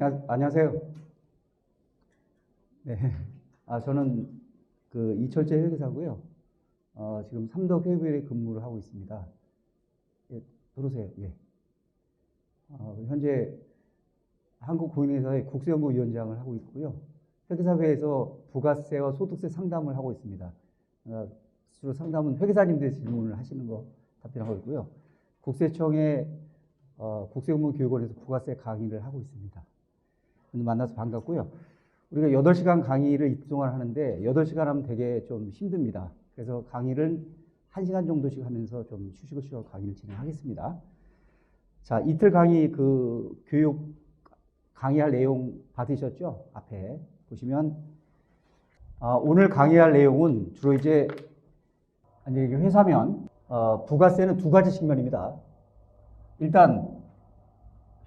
안녕하세요. 네. 저는 이철재 회계사고요. 지금 삼덕 회계부에 근무를 하고 있습니다. 예, 들어오세요. 예. 현재 한국공인회사의 국세연구위원장을 하고 있고요. 회계사회에서 부가세와 소득세 상담을 하고 있습니다. 주로 상담은 회계사님들 질문을 하시는 거 답변하고 있고요. 국세청의 국세업무교육원에서 부가세 강의를 하고 있습니다. 만나서 반갑고요. 우리가 8시간 강의를 이틀 동안 하는데 8시간 하면 되게 좀 힘듭니다. 그래서 강의를 1시간 정도씩 하면서 좀 쉬시고 강의를 진행하겠습니다. 자, 이틀 강의 교육 강의할 내용 받으셨죠? 앞에 보시면 오늘 강의할 내용은 주로 이제 회사면 부가세는 두 가지 측면입니다. 일단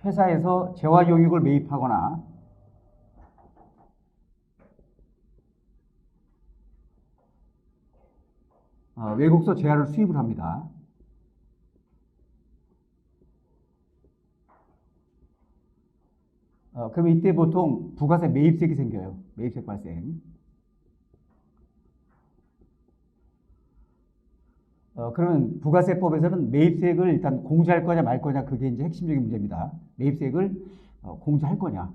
회사에서 재화용익을 매입하거나 외국서 재화를 수입을 합니다. 그러면 이때 보통 부가세 매입세가 생겨요. 매입세 발생. 그러면 부가세법에서는 매입세액을 일단 공제할 거냐 말 거냐, 그게 이제 핵심적인 문제입니다. 매입세액을 공제할 거냐.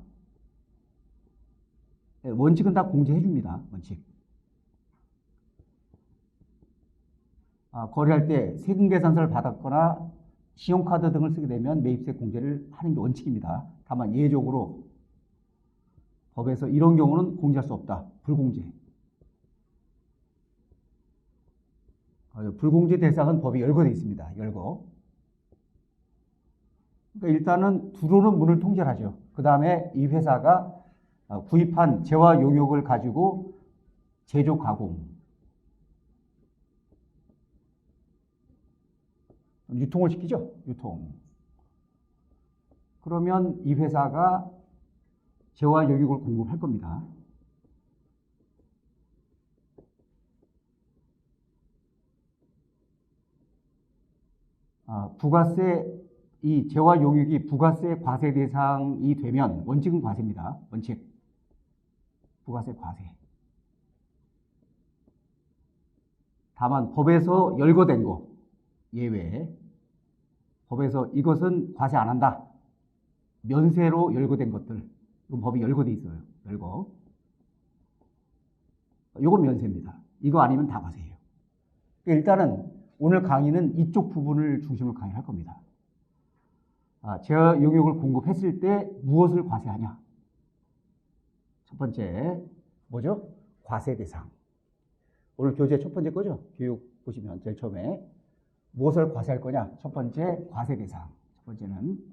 원칙은 다 공제해 줍니다. 원칙. 거래할 때 세금계산서를 받았거나 신용카드 등을 쓰게 되면 매입세 공제를 하는 게 원칙입니다. 다만 예외적으로 법에서 이런 경우는 공제할 수 없다. 불공제. 불공제 대상은 법이 열거되어 있습니다. 열거. 그러니까 일단은 두로는 문을 통제하죠. 그 다음에 이 회사가 구입한 재화 용역을 가지고 제조 가공, 유통을 시키죠. 유통. 그러면 이 회사가 재화 용역을 공급할 겁니다. 부가세, 이 재화 용역이 부가세 과세 대상이 되면 원칙은 과세입니다. 원칙. 부가세 과세. 다만 법에서 열거된 거 예외. 법에서 이것은 과세 안 한다. 면세로 열거된 것들. 이건 법이 열거돼 있어요. 열거. 이건 면세입니다. 이거 아니면 다 과세예요. 일단은 오늘 강의는 이쪽 부분을 중심으로 강의할 겁니다. 재화 용역을 공급했을 때 무엇을 과세하냐? 첫 번째 뭐죠? 과세 대상. 오늘 교재 첫 번째 거죠? 교육 보시면 제일 처음에 무엇을 과세할 거냐? 첫 번째 과세 대상. 첫 번째는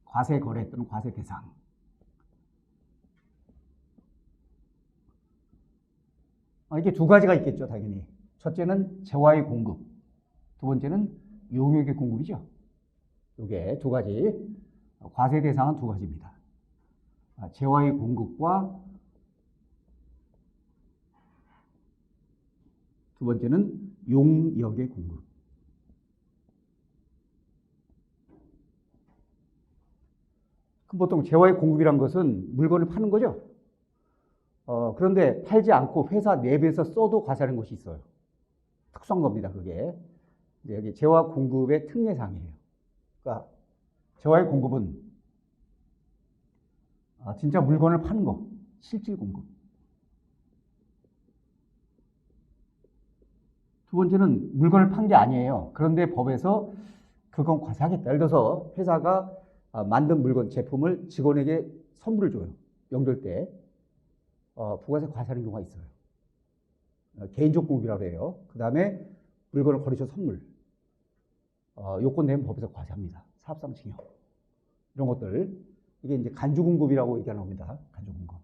과세 거래 또는 과세 대상. 이게 두 가지가 있겠죠, 당연히. 첫째는 재화의 공급, 두 번째는 용역의 공급이죠. 이게 두 가지. 과세 대상은 두 가지입니다. 재화의 공급과 두 번째는 용역의 공급. 그럼 보통 재화의 공급이란 것은 물건을 파는 거죠. 그런데 팔지 않고 회사 내부에서 써도 과세하는 것이 있어요. 특수한 겁니다, 그게. 여기 재화 공급의 특례사항이에요. 그러니까 재화의 공급은 진짜 물건을 파는 거, 실질 공급. 두 번째는 물건을 판 게 아니에요. 그런데 법에서 그건 과세하겠다. 예를 들어서 회사가 만든 물건, 제품을 직원에게 선물을 줘요. 명절 때. 부가세 과세하는 경우가 있어요. 개인적 공급이라고 해요. 그 다음에 물건을 거래처 선물. 요건 되면 법에서 과세합니다. 사업상 징역. 이런 것들. 이게 이제 간주공급이라고 얘기하는 겁니다. 간주공급.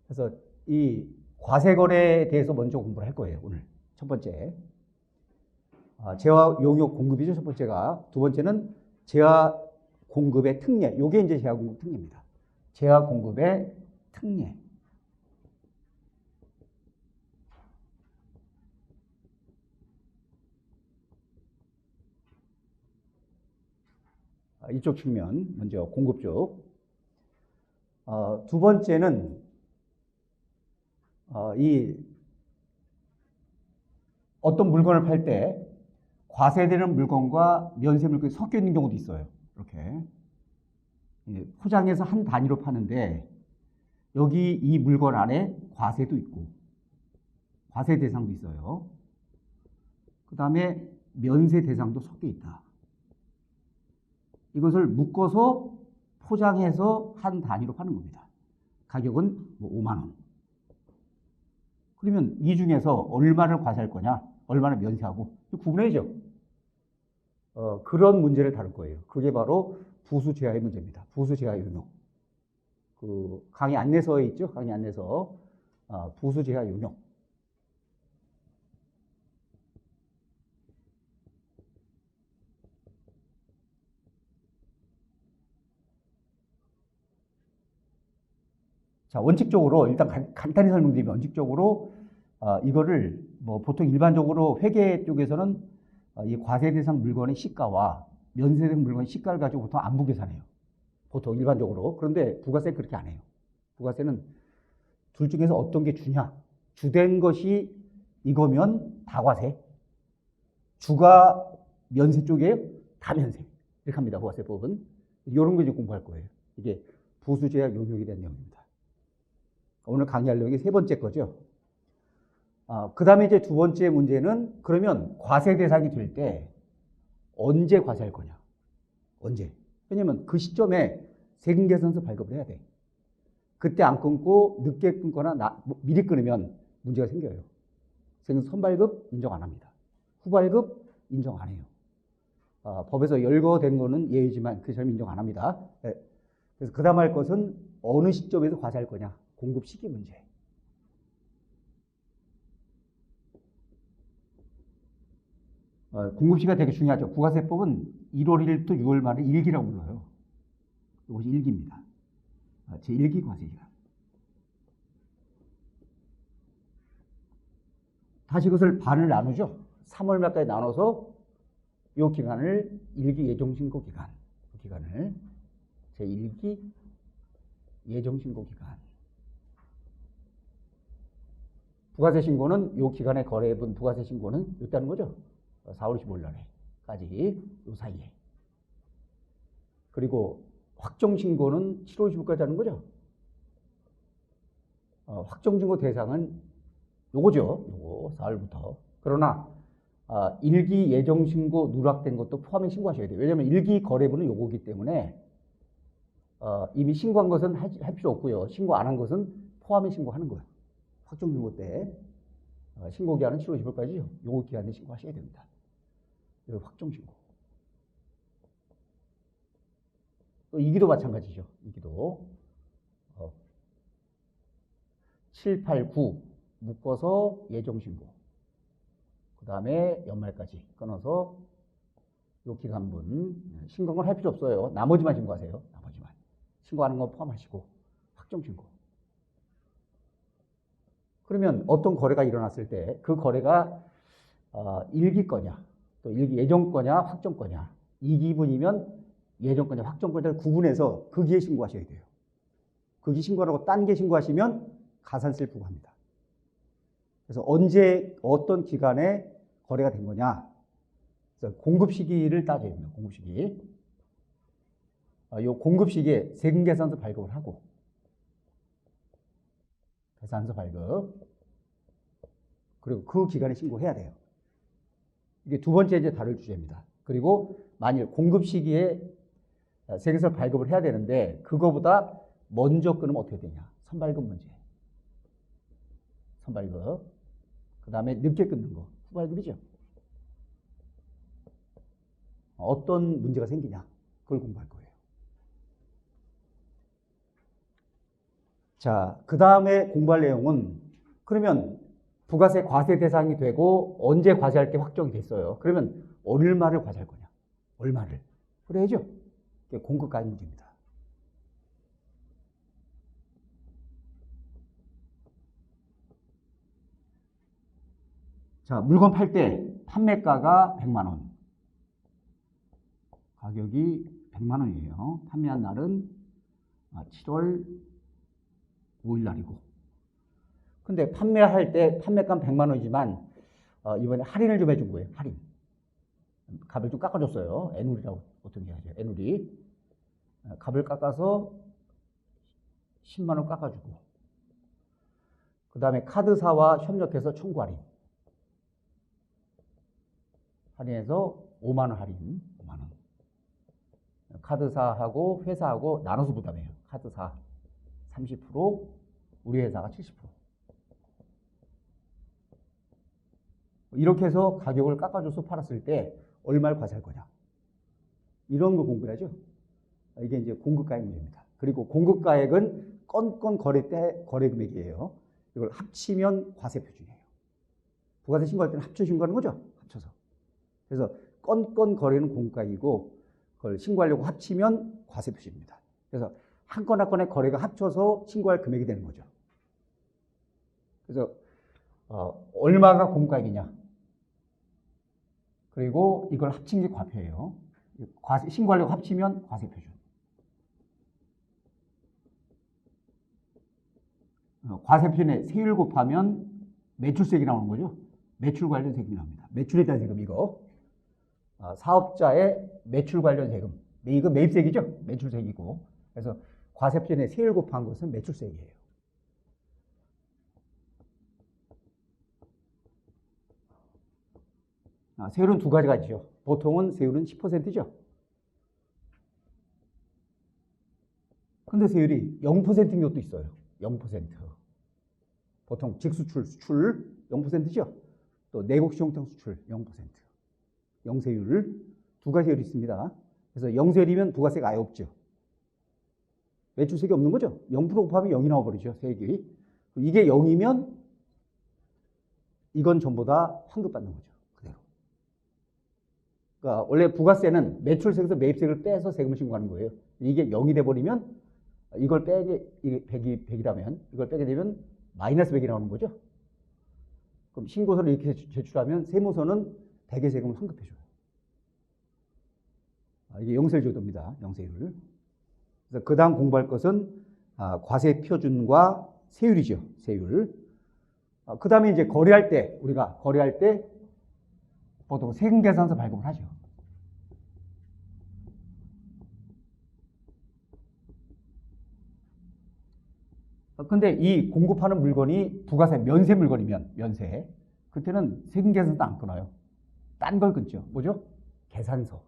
그래서 이 과세거래에 대해서 먼저 공부를 할 거예요, 오늘. 첫 번째. 재화 용역 공급이죠, 첫 번째가. 두 번째는 재화 공급의 특례. 요게 이제 재화 공급 특례입니다. 재화 공급의 특례. 이쪽 측면, 먼저 공급 쪽. 두 번째는 이 어떤 물건을 팔 때 과세되는 물건과 면세 물건이 섞여 있는 경우도 있어요. 이렇게 포장해서 한 단위로 파는데 여기 이 물건 안에 과세도 있고 과세 대상도 있어요. 그 다음에 면세 대상도 섞여 있다. 이것을 묶어서 포장해서 한 단위로 파는 겁니다. 가격은 뭐 5만 원. 그러면 이 중에서 얼마를 과세할 거냐, 얼마를 면세하고 구분해야죠. 그런 문제를 다룰 거예요. 그게 바로 부수 제하의 문제입니다. 부수 제하 용역. 그 강의 안내서에 있죠. 강의 안내서 부수 제하 용역. 자, 원칙적으로 일단 간단히 설명드리면 원칙적으로 이거를 뭐 보통 일반적으로 회계 쪽에서는 이 과세 대상 물건의 시가와 면세 대상 물건의 시가를 가지고 보통 안부 계산해요. 보통 일반적으로. 그런데 부가세는 그렇게 안 해요. 부가세는 둘 중에서 어떤 게 주냐. 주된 것이 이거면 다 과세. 주가 면세 쪽이에요? 다 면세. 이렇게 합니다. 부가세법은. 이런 거 이제 공부할 거예요. 이게 부수제약 용역에 대한 내용입니다. 오늘 강의할 내용이 세 번째 거죠. 그 다음에 이제 두 번째 문제는 그러면 과세 대상이 될 때 언제 과세할 거냐. 언제. 왜냐면 그 시점에 세금계산서 발급을 해야 돼. 그때 안 끊고 늦게 끊거나 미리 끊으면 문제가 생겨요. 세금서 선발급 인정 안 합니다. 후발급 인정 안 해요. 법에서 열거된 거는 예외지만 그처럼 인정 안 합니다. 네. 그래서 그 다음 할 것은 어느 시점에서 과세할 거냐. 공급 시기 문제. 공급 시기가 되게 중요하죠. 부가세법은 1월 1일부터 6월 말에 1기라고 불러요. 이것이 1기입니다. 제1기 과세기간. 다시 그것을 반을 나누죠. 3월 말까지 나눠서 이 기간을 1기 예정신고 기간. 그 기간을 제1기 예정신고 기간. 부가세 신고는 이 기간에 거래해본 부가세 신고는 있다는 거죠. 4월 25일 날에까지 이 사이에. 그리고 확정신고는 7월 25일까지 하는 거죠. 확정신고 대상은 요거죠. 요거 4월부터. 그러나 1기 예정신고 누락된 것도 포함해 신고하셔야 돼요. 왜냐하면 1기 거래분은 요거기 때문에 이미 신고한 것은 할 필요 없고요. 신고 안 한 것은 포함해 신고하는 거예요. 확정신고 때 신고 기한은 7월 25일까지요. 요거 기한에 신고하셔야 됩니다. 이거 확정신고. 또 2기도 마찬가지죠. 2기도 7, 8, 9 묶어서 예정신고. 그 다음에 연말까지 끊어서 요 기간분 신고한 건 할 필요 없어요. 나머지만 신고하세요. 나머지만. 신고하는 거 포함하시고 확정신고. 그러면 어떤 거래가 일어났을 때 그 거래가 1기 거냐 또 1기 예정 거냐 확정 거냐 2기분이면 예정 거냐 확정 거냐를 구분해서 그 기에 신고하셔야 돼요. 그 기 신고하고 딴 게 신고하시면 가산세를 부과합니다. 그래서 언제 어떤 기간에 거래가 된 거냐. 그래서 공급 시기를 따져야 됩니다. 공급 시기. 이 공급 시기에 세금계산서 발급을 하고 계산서 발급 그리고 그 기간에 신고해야 돼요. 이게 두 번째 이제 다룰 주제입니다. 그리고 만일 공급 시기에 세금서 발급을 해야 되는데 그거보다 먼저 끊으면 어떻게 되냐. 선발급 문제. 선발급. 그 다음에 늦게 끊는 거. 후발급이죠. 어떤 문제가 생기냐. 그걸 공부할 거예요. 자, 그 다음에 공부할 내용은 그러면 부가세 과세 대상이 되고 언제 과세할 게 확정이 됐어요. 그러면 얼마를 과세할 거냐. 얼마를. 그래야죠. 공급가액 문제입니다. 자, 물건 팔 때 판매가가 100만 원. 가격이 100만 원이에요. 판매한 날은 7월 5일 날이고. 근데 판매할 때 판매가 100만 원이지만 이번에 할인을 좀 해준 거예요. 할인. 값을 좀 깎아줬어요. 애누리라고 어떤 게 하죠. 애누리. 값을 깎아서 10만 원 깎아주고. 그 다음에 카드사와 협력해서 청구 할인. 할인해서 5만 원 할인. 5만 원. 카드사하고 회사하고 나눠서 부담해요. 카드사 30%, 우리 회사가 70%. 이렇게 해서 가격을 깎아줘서 팔았을 때 얼마를 과세할 거냐. 이런 거 공부해야죠. 이게 이제 공급가액 문제입니다. 그리고 공급가액은 건건 거래 때 거래 금액이에요. 이걸 합치면 과세 표준이에요. 부가세 신고할 때는 합쳐 신고하는 거죠. 합쳐서. 그래서 건건 거래는 공급가액이고 그걸 신고하려고 합치면 과세 표준입니다. 그래서 한 건 한 건의 거래가 합쳐서 신고할 금액이 되는 거죠. 그래서 얼마가 공급가액이냐. 그리고 이걸 합친 게 과표예요. 신고하려고 합치면 과세 표준. 과세 표준에 세율 곱하면 매출세액이 나오는 거죠. 매출 관련 세금이 나옵니다. 매출에 대한 세금 이거. 사업자의 매출 관련 세금. 이거 매입세액이죠. 매출세액이고. 그래서 과세 표준에 세율 곱한 것은 매출세액이에요. 세율은 두 가지가 있죠. 보통은 세율은 10%죠. 근데 세율이 0%인 것도 있어요. 0%. 보통 직수출, 수출 0%죠. 또 내국시 형태 수출 0%. 0세율. 두 가지 세율이 있습니다. 그래서 0세율이면 부가세가 아예 없죠. 매출세액이 없는 거죠. 0% 곱하면 0이 나와버리죠. 세액이. 이게 0이면 이건 전부 다 환급받는 거죠. 그대로. 그러니까 원래 부가세는 매출세에서 매입세액을 빼서 세금을 신고하는 거예요. 이게 0이 돼버리면 이걸 빼게, 이게 100이라면 이걸 빼게 되면 마이너스 100이 나오는 거죠. 그럼 신고서를 이렇게 제출하면 세무서는 100의 세금을 환급해줘요. 이게 영세율 제도입니다. 영세율. 그래서 그 다음 공부할 것은 과세 표준과 세율이죠. 세율. 그 다음에 이제 거래할 때, 우리가 거래할 때 보통 세금계산서 발급을 하죠. 근데 이 공급하는 물건이 부가세 면세 물건이면 면세 그때는 세금계산서도 안 끊어요. 딴 걸 끊죠. 뭐죠? 계산서.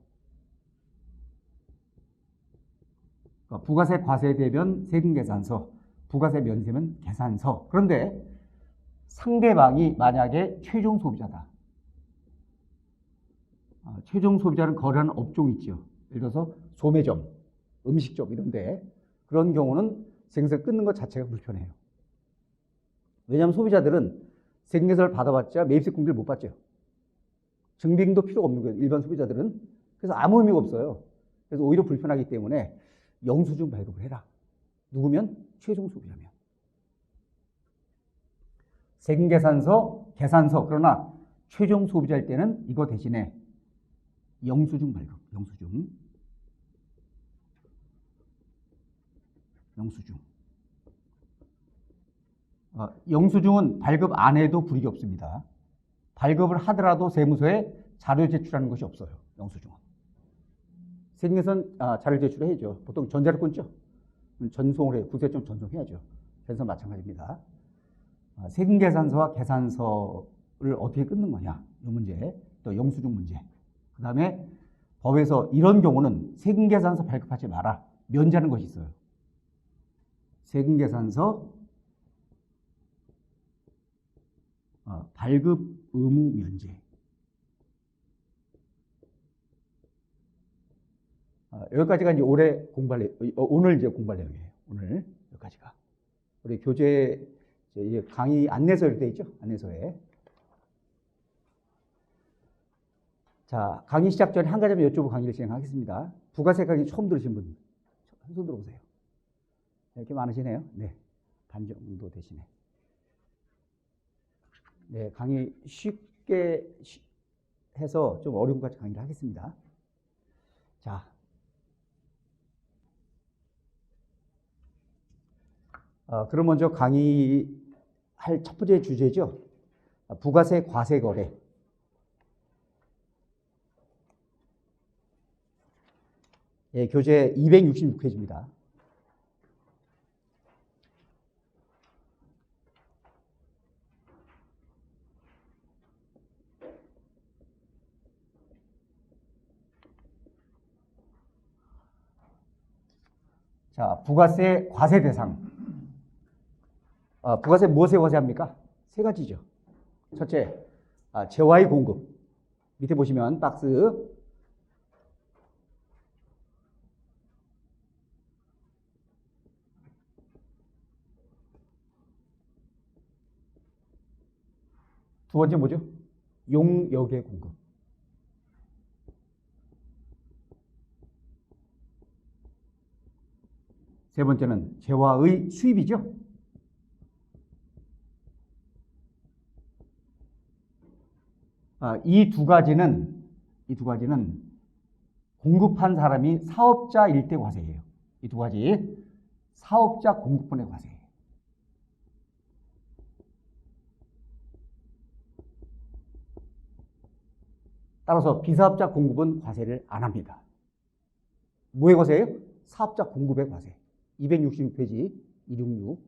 그러니까 부가세 과세 되면 세금계산서, 부가세 면세면 계산서. 그런데 상대방이 만약에 최종 소비자다. 최종 소비자는 거래하는 업종이 있죠. 예를 들어서 소매점, 음식점 이런데 그런 경우는 세금세를 끊는 것 자체가 불편해요. 왜냐하면 소비자들은 세금계산을 받아봤자 매입세 공제를 못 받죠. 증빙도 필요 없는 거예요. 일반 소비자들은. 그래서 아무 의미가 없어요. 그래서 오히려 불편하기 때문에 영수증 발급을 해라. 누구면? 최종 소비자면. 세금계산서, 계산서. 그러나 최종 소비자일 때는 이거 대신에 영수증 발급. 영수증. 영수증은 발급 안 해도 불이익이 없습니다. 발급을 하더라도 세무서에 자료 제출하는 것이 없어요. 영수증은. 세금계산 자료 제출해야죠. 보통 전자로 끊죠. 전송을 해요. 국세청 전송해야죠. 계산 마찬가지입니다. 세금계산서와 계산서를 어떻게 끊는 거냐. 이 문제. 또 영수증 문제. 그 다음에 법에서 이런 경우는 세금계산서 발급하지 마라. 면제하는 것이 있어요. 세금계산서 발급 의무 면제. 여기까지가 이제 오늘 이제 공부할 내용이에요. 오늘 여기까지가. 우리 교재 강의 안내서에 돼 있죠? 안내서에. 자, 강의 시작 전에 한 가지만 여쭤보고 강의를 진행하겠습니다. 부가세 강의 처음 들으신 분, 한 손 들어보세요. 이렇게 많으시네요. 네, 반 정도 되시네. 네, 강의 쉽게 해서 좀 어려운 것까지 강의를 하겠습니다. 자, 그럼 먼저 강의할 첫 번째 주제죠. 부가세 과세 거래. 예, 교재 266페이지입니다. 자, 부가세 과세 대상. 부가세 무엇에 과세합니까? 세 가지죠. 첫째, 재화의 공급. 밑에 보시면 박스. 두 번째 뭐죠? 용역의 공급. 세 번째는 재화의 수입이죠. 이 두 가지는 공급한 사람이 사업자일 때 과세예요. 이 두 가지 사업자 공급분의 과세예요. 따라서 비사업자 공급은 과세를 안 합니다. 뭐의 과세예요? 사업자 공급의 과세. 266페이지 266.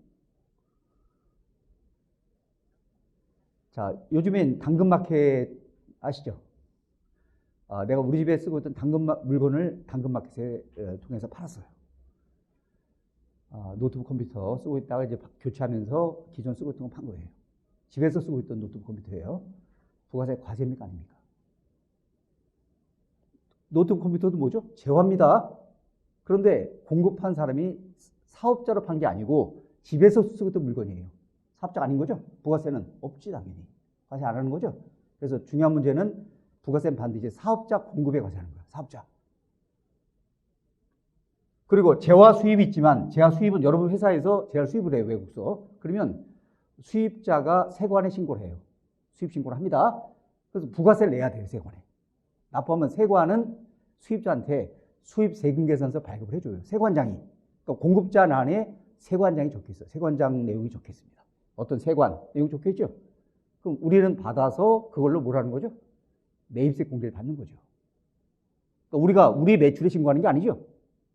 자, 요즘엔 당근마켓 아시죠? 내가 우리 집에 쓰고 있던 물건을 당근마켓에 통해서 팔았어요. 노트북 컴퓨터 쓰고 있다가 이제 교체하면서 기존 쓰고 있던 거 판 거예요. 집에서 쓰고 있던 노트북 컴퓨터예요. 부가세 과세입니까? 아닙니까? 노트북 컴퓨터도 뭐죠? 재화입니다. 그런데 공급한 사람이 사업자로 판 게 아니고 집에서 쓰고 있던 물건이에요. 사업자가 아닌 거죠? 부가세는 없지 당연히. 과세 안 하는 거죠? 그래서 중요한 문제는 부가세는 반드시 사업자 공급에 과세하는 거예요. 사업자. 그리고 재화 수입이 있지만 재화 수입은 여러분 회사에서 재화 수입을 해요. 외국서. 그러면 수입자가 세관에 신고를 해요. 수입 신고를 합니다. 그래서 부가세를 내야 돼요. 세관에. 납부하면 세관은 수입자한테 수입세금계산서 발급을 해줘요. 세관장이. 그러니까 공급자 안에 세관장이 적혀있어요. 세관장 내용이 적혀있습니다. 어떤 세관 내용이 적혀있죠. 그럼 우리는 받아서 그걸로 뭐라는 거죠? 매입세 공제를 받는 거죠. 그러니까 우리 매출에 신고하는 게 아니죠.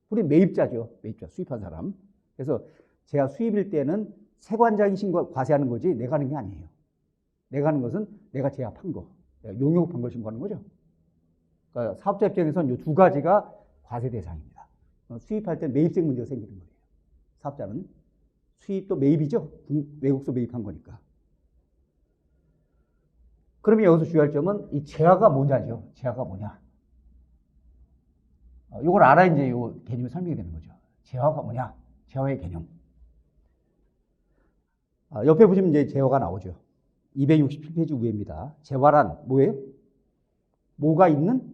우리는 매입자죠. 매입자, 수입한 사람. 그래서 제가 수입일 때는 세관장이 과세하는 거지 내가 하는 게 아니에요. 내가 하는 것은 내가 제압한 거, 내가 용역한 걸 신고하는 거죠. 그러니까 사업자 입장에서는 이 두 가지가 과세 대상입니다. 수입할 때 매입세 문제가 생기는 거예요. 사업자는 수입도 매입이죠. 외국서 매입한 거니까. 그러면 여기서 주의할 점은 이 재화가 뭐냐죠. 재화가 뭐냐. 이걸 알아 이제 이 개념이 설명이 되는 거죠. 재화가 뭐냐. 재화의 개념. 옆에 보시면 이제 재화가 나오죠. 267페이지 위에입니다. 재화란 뭐예요? 뭐가 있는?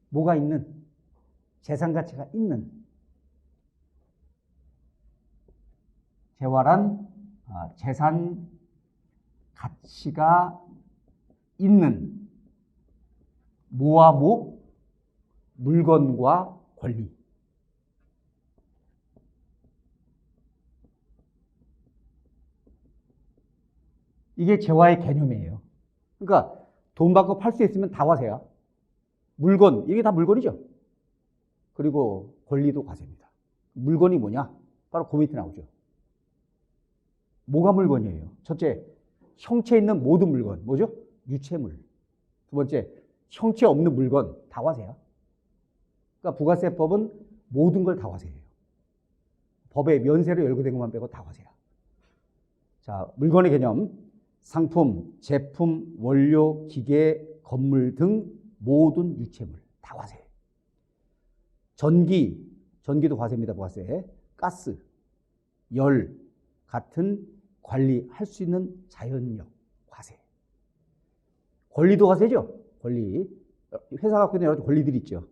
뭐가 있는? 재산 가치가 있는. 재화란 재산 가치가 있는 뭐와 뭐? 물건과 권리. 이게 재화의 개념이에요. 그러니까 돈 받고 팔 수 있으면 다 과세야. 물건, 이게 다 물건이죠. 그리고 권리도 과세입니다. 물건이 뭐냐? 바로 그 밑에 나오죠. 뭐가 물건이에요? 첫째, 형체 있는 모든 물건. 뭐죠? 유체물. 두 번째, 형체 없는 물건. 다 과세야. 그러니까 부가세법은 모든 걸 다 과세해요. 법에 면세로 열거된 것만 빼고 다 과세야. 자, 물건의 개념. 상품, 제품, 원료, 기계, 건물 등 모든 유체물. 다 과세. 전기도 과세입니다. 부가세. 가스, 열 같은 관리할 수 있는 자연력. 과세. 권리도 과세죠. 권리. 회사 갖고 있는 여러 가지 권리들이 있죠.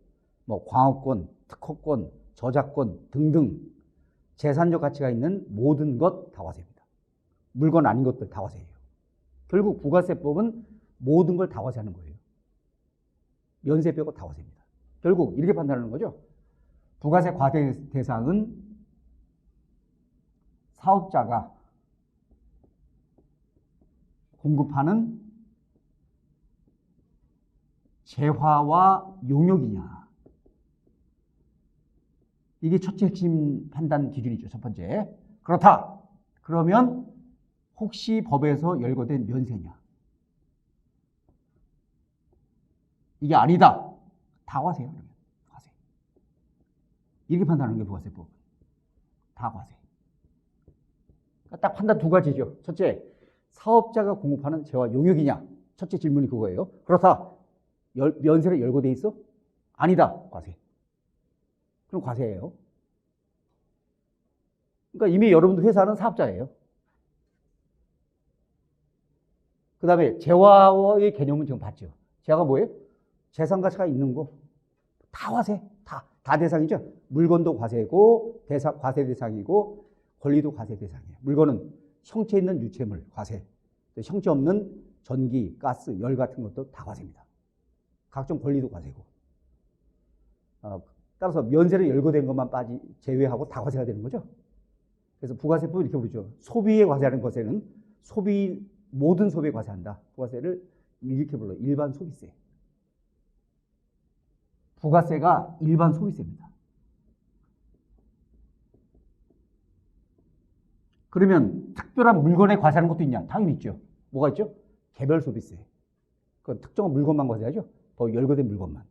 뭐 광업권, 특허권, 저작권 등등 재산적 가치가 있는 모든 것 다 과세입니다. 물건 아닌 것들 다 과세예요. 결국 부가세법은 모든 걸 다 과세하는 거예요. 면세 빼고 다 과세입니다. 결국 이렇게 판단하는 거죠. 부가세 과세 대상은 사업자가 공급하는 재화와 용역이냐. 이게 첫째 핵심 판단 기준이죠. 첫 번째. 그렇다. 그러면 혹시 법에서 열거된 면세냐. 이게 아니다. 다 과세요. 과세. 이렇게 판단하는 게 부가세법. 다 과세. 딱 판단 두 가지죠. 첫째, 사업자가 공급하는 재화 용역이냐. 첫째 질문이 그거예요. 그렇다. 면세로 열거돼 있어? 아니다. 과세. 그럼 과세예요. 그러니까 이미 여러분들 회사는 사업자예요. 그 다음에 재화의 개념은 지금 봤죠. 재화가 뭐예요? 재산 가치가 있는 거. 다 과세. 다 대상이죠. 물건도 과세고, 과세 대상이고, 권리도 과세 대상이에요. 물건은 형체 있는 유체물, 과세. 형체 없는 전기, 가스, 열 같은 것도 다 과세입니다. 각종 권리도 과세고. 따라서 면세로 열거된 것만 제외하고 다 과세가 되는 거죠. 그래서 부가세법은 이렇게 부르죠. 소비에 과세하는 것에는 모든 소비에 과세한다. 부가세를 이렇게 불러요. 일반 소비세. 부가세가 일반 소비세입니다. 그러면 특별한 물건에 과세하는 것도 있냐? 당연히 있죠. 뭐가 있죠? 개별 소비세. 그 특정한 물건만 과세하죠. 더 열거된 물건만.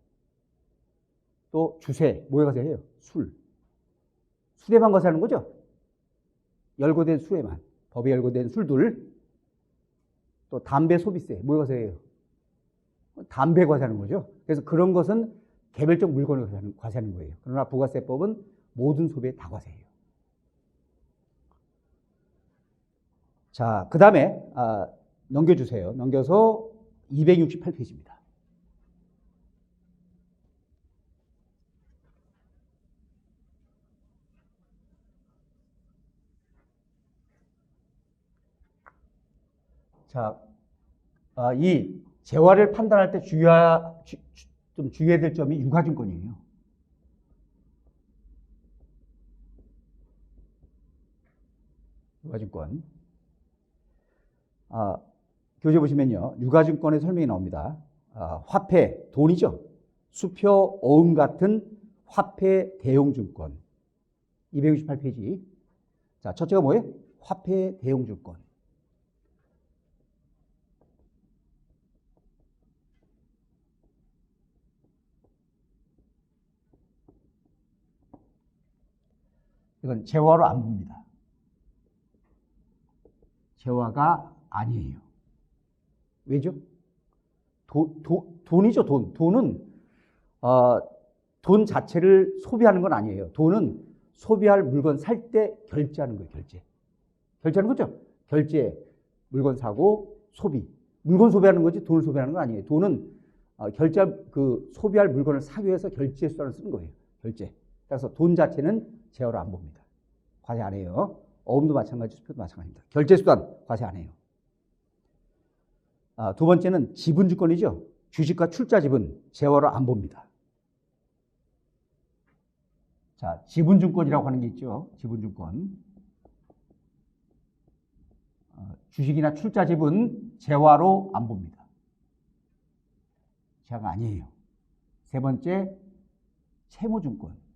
또 주세, 뭐에 과세해요? 술. 술에만 과세하는 거죠. 열거된 술에만. 법에 열거된 술들. 또 담배 소비세, 뭐에 과세해요? 담배 과세하는 거죠. 그래서 그런 것은 개별적 물건을 과세하는 거예요. 그러나 부가세법은 모든 소비에 다 과세해요. 자, 그 다음에 넘겨주세요. 넘겨서 268페이지입니다. 자, 이 재화를 판단할 때 좀 주의해야 될 점이 유가증권이에요. 유가증권. 교재 보시면요. 유가증권의 설명이 나옵니다. 화폐, 돈이죠. 수표, 어음 같은 화폐 대용증권. 268페이지. 자, 첫째가 뭐예요? 화폐 대용증권. 이건 재화로 안 봅니다. 재화가 아니에요. 왜죠? 돈이죠, 돈. 돈은 돈 자체를 소비하는 건 아니에요. 돈은 소비할 물건 살 때 결제하는 거예요, 결제. 결제하는 거죠? 결제, 물건 사고, 소비. 물건 소비하는 거지 돈을 소비하는 건 아니에요. 돈은 소비할 물건을 사기 위해서 결제 수단을 쓰는 거예요. 결제. 그래서 돈 자체는 재화로 안 봅니다. 과세 안 해요. 어음도 마찬가지, 수표도 마찬가지입니다. 결제 수단 과세 안 해요. 두 번째는 지분주권이죠. 주식과 출자 지분 재화로 안 봅니다. 자, 지분증권이라고 하는 게 있죠. 지분증권. 주식이나 출자 지분 재화로 안 봅니다. 재화가 아니에요. 세 번째, 채무증권.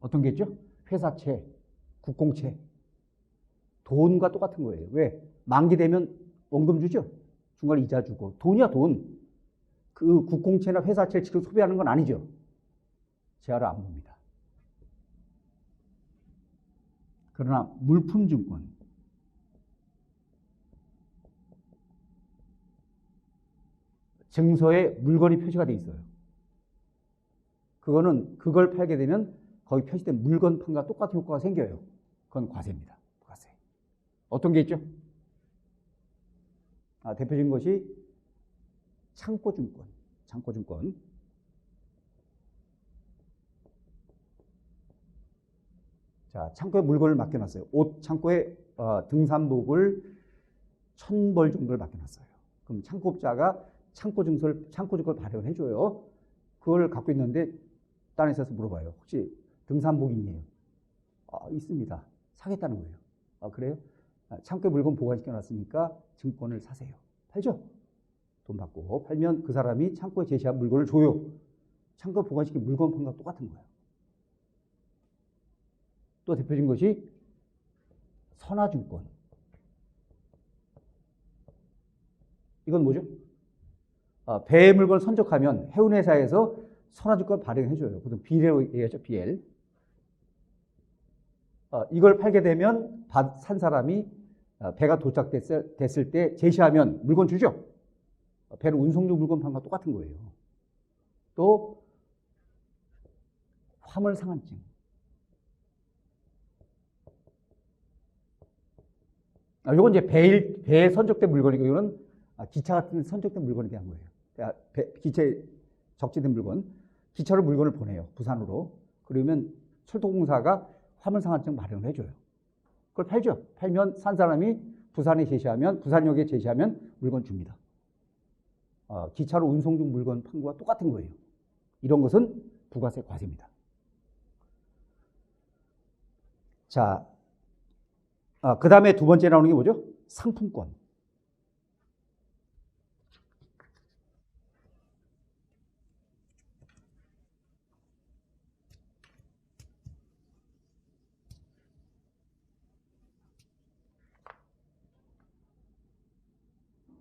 어떤 게 있죠? 회사채, 국공채. 돈과 똑같은 거예요. 왜? 만기되면 원금 주죠? 중간에 이자 주고. 돈이야, 돈. 그 국공채나 회사채를 지금 소비하는 건 아니죠. 재화를 안 봅니다. 그러나 물품증권. 증서에 물건이 표시가 돼 있어요. 그걸 팔게 되면 거기 표시된 물건판과 똑같은 효과가 생겨요. 그건 과세입니다. 과세. 어떤 게 있죠? 대표적인 것이 창고증권. 창고증권. 자, 창고에 물건을 맡겨놨어요. 옷 창고에 등산복을 1,000벌 정도를 맡겨놨어요. 그럼 창고업자가 창고증권을 발행을 해줘요. 그걸 갖고 있는데 딴 회사에서 물어봐요. 혹시 등산복이에요. 있습니다. 사겠다는 거예요. 그래요? 창고에 물건 보관시켜 놨으니까 증권을 사세요. 팔죠? 돈 받고. 팔면 그 사람이 창고에 제시한 물건을 줘요. 창고에 보관시킨 물건 판과 똑같은 거예요. 또 대표적인 것이 선화증권. 이건 뭐죠? 배의 물건을 선적하면 해운회사에서 선화증권 발행해줘요. 보통 BL이라고 얘기하죠. BL. 이걸 팔게 되면 산 사람이 배가 도착됐을 때 제시하면 물건 주죠. 배는 운송용 물건 판과 똑같은 거예요. 또 화물상한증. 이건 이제 배에 선적된 물건이고, 이거는 기차 같은 선적된 물건에 대한 거예요. 기차에 적재된 물건. 기차로 물건을 보내요. 부산으로. 그러면 철도공사가 화물상한증 마련을 해줘요. 그걸 팔죠. 팔면 산 사람이 부산에 제시하면, 부산역에 제시하면 물건 줍니다. 기차로 운송 중 물건 판 거와 똑같은 거예요. 이런 것은 부가세 과세입니다. 자, 그 다음에 두 번째 나오는 게 뭐죠? 상품권.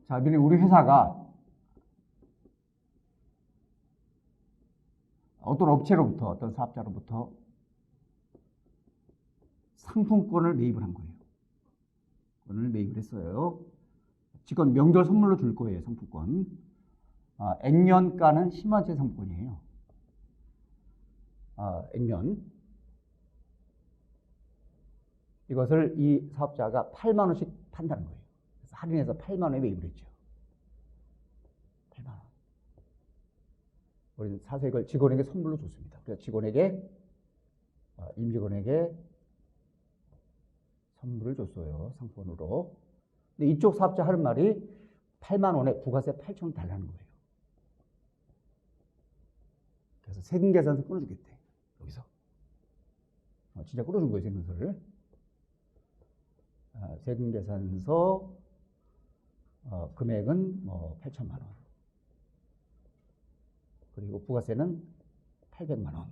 자, 우리 회사가 어떤 업체로부터, 어떤 사업자로부터 상품권을 매입을 한 거예요. 권을 매입을 했어요. 직권 명절 선물로 줄 거예요, 상품권. 액면가는 10만원짜리 상품권이에요. 액면. 이것을 이 사업자가 8만원씩 판다는 거예요. 그래서 할인해서 8만원에 매입을 했죠. 8만원. 우리는 사서 이걸 직원에게 선물로 줬습니다. 그래서 직원에게, 임직원에게 선물을 줬어요. 상품으로. 근데 이쪽 사업자 하는 말이 8만 원에 부가세 8,000원 달라는 거예요. 그래서 세금 계산서 끊어주겠대. 여기서. 진짜 끊어준 거예요, 세금서를. 세금 계산서 금액은 8천만 원. 그리고 부가세는 800만 원.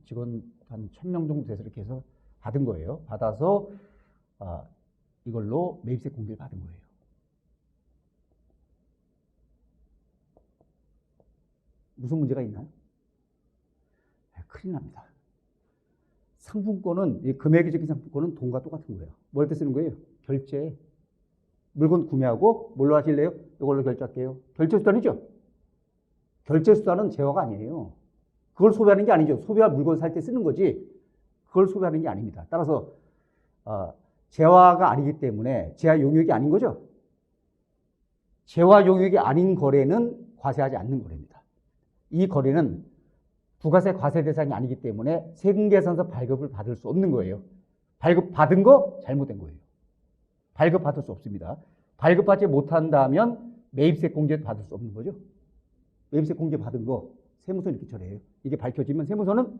직원 한 1,000명 정도 돼서 이렇게 해서 받은 거예요. 받아서 이걸로 매입세 공제를 받은 거예요. 무슨 문제가 있나요? 큰일 납니다. 상품권은, 이 금액이 적힌 상품권은 돈과 똑같은 거예요. 뭘 때 쓰는 거예요? 결제. 물건 구매하고 뭘로 하실래요? 이걸로 결제할게요. 결제수단이죠? 결제수단은 재화가 아니에요. 그걸 소비하는 게 아니죠. 소비할 물건 살 때 쓰는 거지 그걸 소비하는 게 아닙니다. 따라서 재화가 아니기 때문에 재화 용역이 아닌 거죠. 재화 용역이 아닌 거래는 과세하지 않는 거래입니다. 이 거래는 부가세 과세 대상이 아니기 때문에 세금계산서 발급을 받을 수 없는 거예요. 발급받은 거 잘못된 거예요. 발급받을 수 없습니다. 발급받지 못한다면 매입세 공제 받을 수 없는 거죠. 매입세 공제 받은 거 세무서 이렇게 처리해요. 이게 밝혀지면 세무서는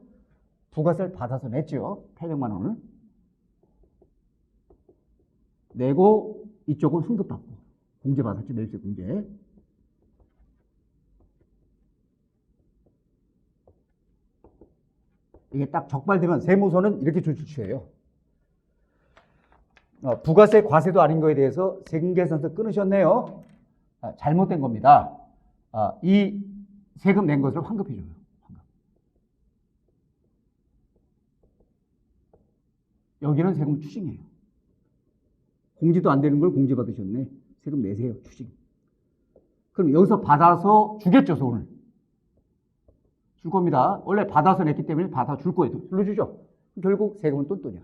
부가세를 받아서 냈죠. 800만 원을. 내고 이쪽은 환급받고 공제받았죠. 매입세 공제. 이게 딱 적발되면 세무서는 이렇게 조치를 취해요. 부가세 과세도 아닌 거에 대해서 세금계산서 끊으셨네요. 잘못된 겁니다. 이 세금 낸 것을 환급해줘요. 환급. 여기는 세금 추징이에요. 공제도 안 되는 걸 공제 받으셨네. 세금 내세요. 추징. 그럼 여기서 받아서 주겠죠, 돈을. 줄 겁니다. 원래 받아서 냈기 때문에 받아 줄 거예요. 불러주죠. 결국 세금은 똔똔이야.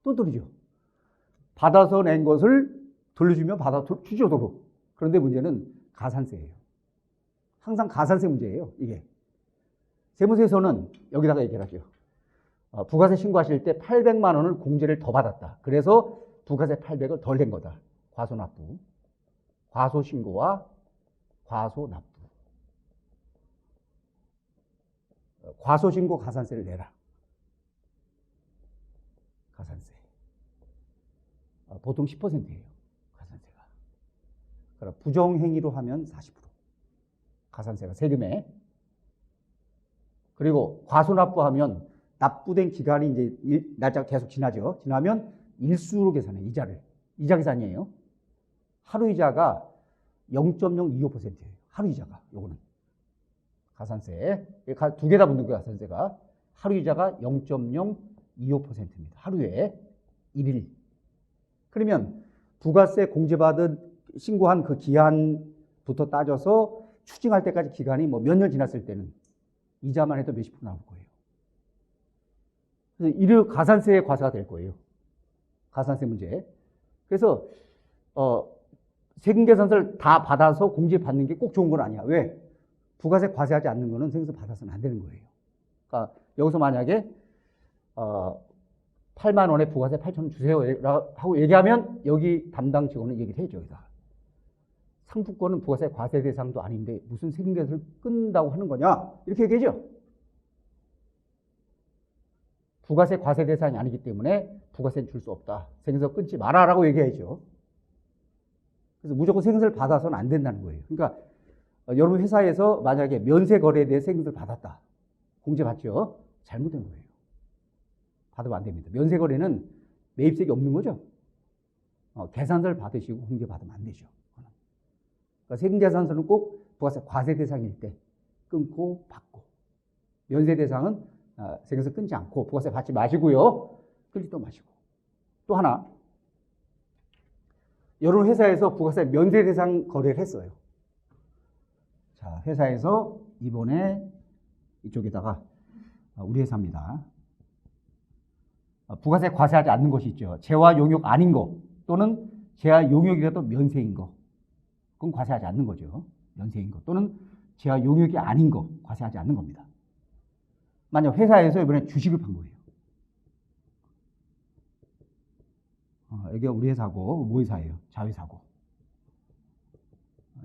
똔똔이죠. 받아서 낸 것을 돌려주면 받아 주죠, 도로. 그런데 문제는 가산세예요. 항상 가산세 문제예요, 이게. 세무서에서는 여기다가 얘기를 하죠. 부가세 신고하실 때 800만 원을 공제를 더 받았다. 그래서 부가세 800을 덜 낸 거다. 과소납부. 과소신고와 과소납부. 과소신고 가산세를 내라. 가산세. 보통 10%예요. 가산세가. 그럼 부정행위로 하면 40%. 가산세가 세금에. 그리고 과소납부하면 납부된 기간이 이제 날짜가 계속 지나죠. 지나면 일수로 계산해. 이자를. 이자 계산이에요. 하루 이자가 0.025%예요. 하루 이자가. 요거는. 가산세. 두 개 다 붙는 거야, 가산세가. 하루 이자가 0.025%입니다. 하루에 1일. 그러면 부가세 공제받은 신고한 그 기한부터 따져서 추징할 때까지 기간이 뭐 몇 년 지났을 때는 이자만 해도 몇십 프로 나올 거예요. 그래서 이르 가산세의 과세가 될 거예요. 가산세 문제. 그래서 세금 계산서를 다 받아서 공제받는 게 꼭 좋은 건 아니야. 왜? 부가세 과세하지 않는 거는 세금서 받아서는 안 되는 거예요. 그러니까 여기서 만약에 8만 원에 부가세 8천 원 주세요 하고 얘기하면 여기 담당 직원은 얘기를 해줘. 여기다. 상품권은 부가세 과세 대상도 아닌데 무슨 세금 계산을 끊는다고 하는 거냐? 이렇게 얘기하죠. 부가세 과세 대상이 아니기 때문에 부가세는 줄 수 없다. 세금서 끊지 마라라고 얘기하죠. 그래서 무조건 세금서를 받아서는 안 된다는 거예요. 그러니까 여러분 회사에서 만약에 면세 거래에 대해 세금을 받았다. 공제받죠? 잘못된 거예요. 받으면 안 됩니다. 면세 거래는 매입세액이 없는 거죠. 계산서를 받으시고 공제 받으면 안 되죠. 그러니까 세금 계산서는 꼭 부가세 과세 대상일 때 끊고 받고, 면세 대상은 세금서 끊지 않고 부가세 받지 마시고요. 끊지도 마시고. 또 하나, 여러 회사에서 부가세 면세 대상 거래를 했어요. 자, 회사에서 이번에 이쪽에다가 우리 회사입니다. 부가세 과세하지 않는 것이 있죠. 재화 용역 아닌 거 또는 재화 용역이라도 면세인 거. 그건 과세하지 않는 거죠. 면세인 거 또는 재화 용역이 아닌 거 과세하지 않는 겁니다. 만약 회사에서 이번에 주식을 판 거예요. 여기가 우리 회사고 모 회사예요. 자회사고.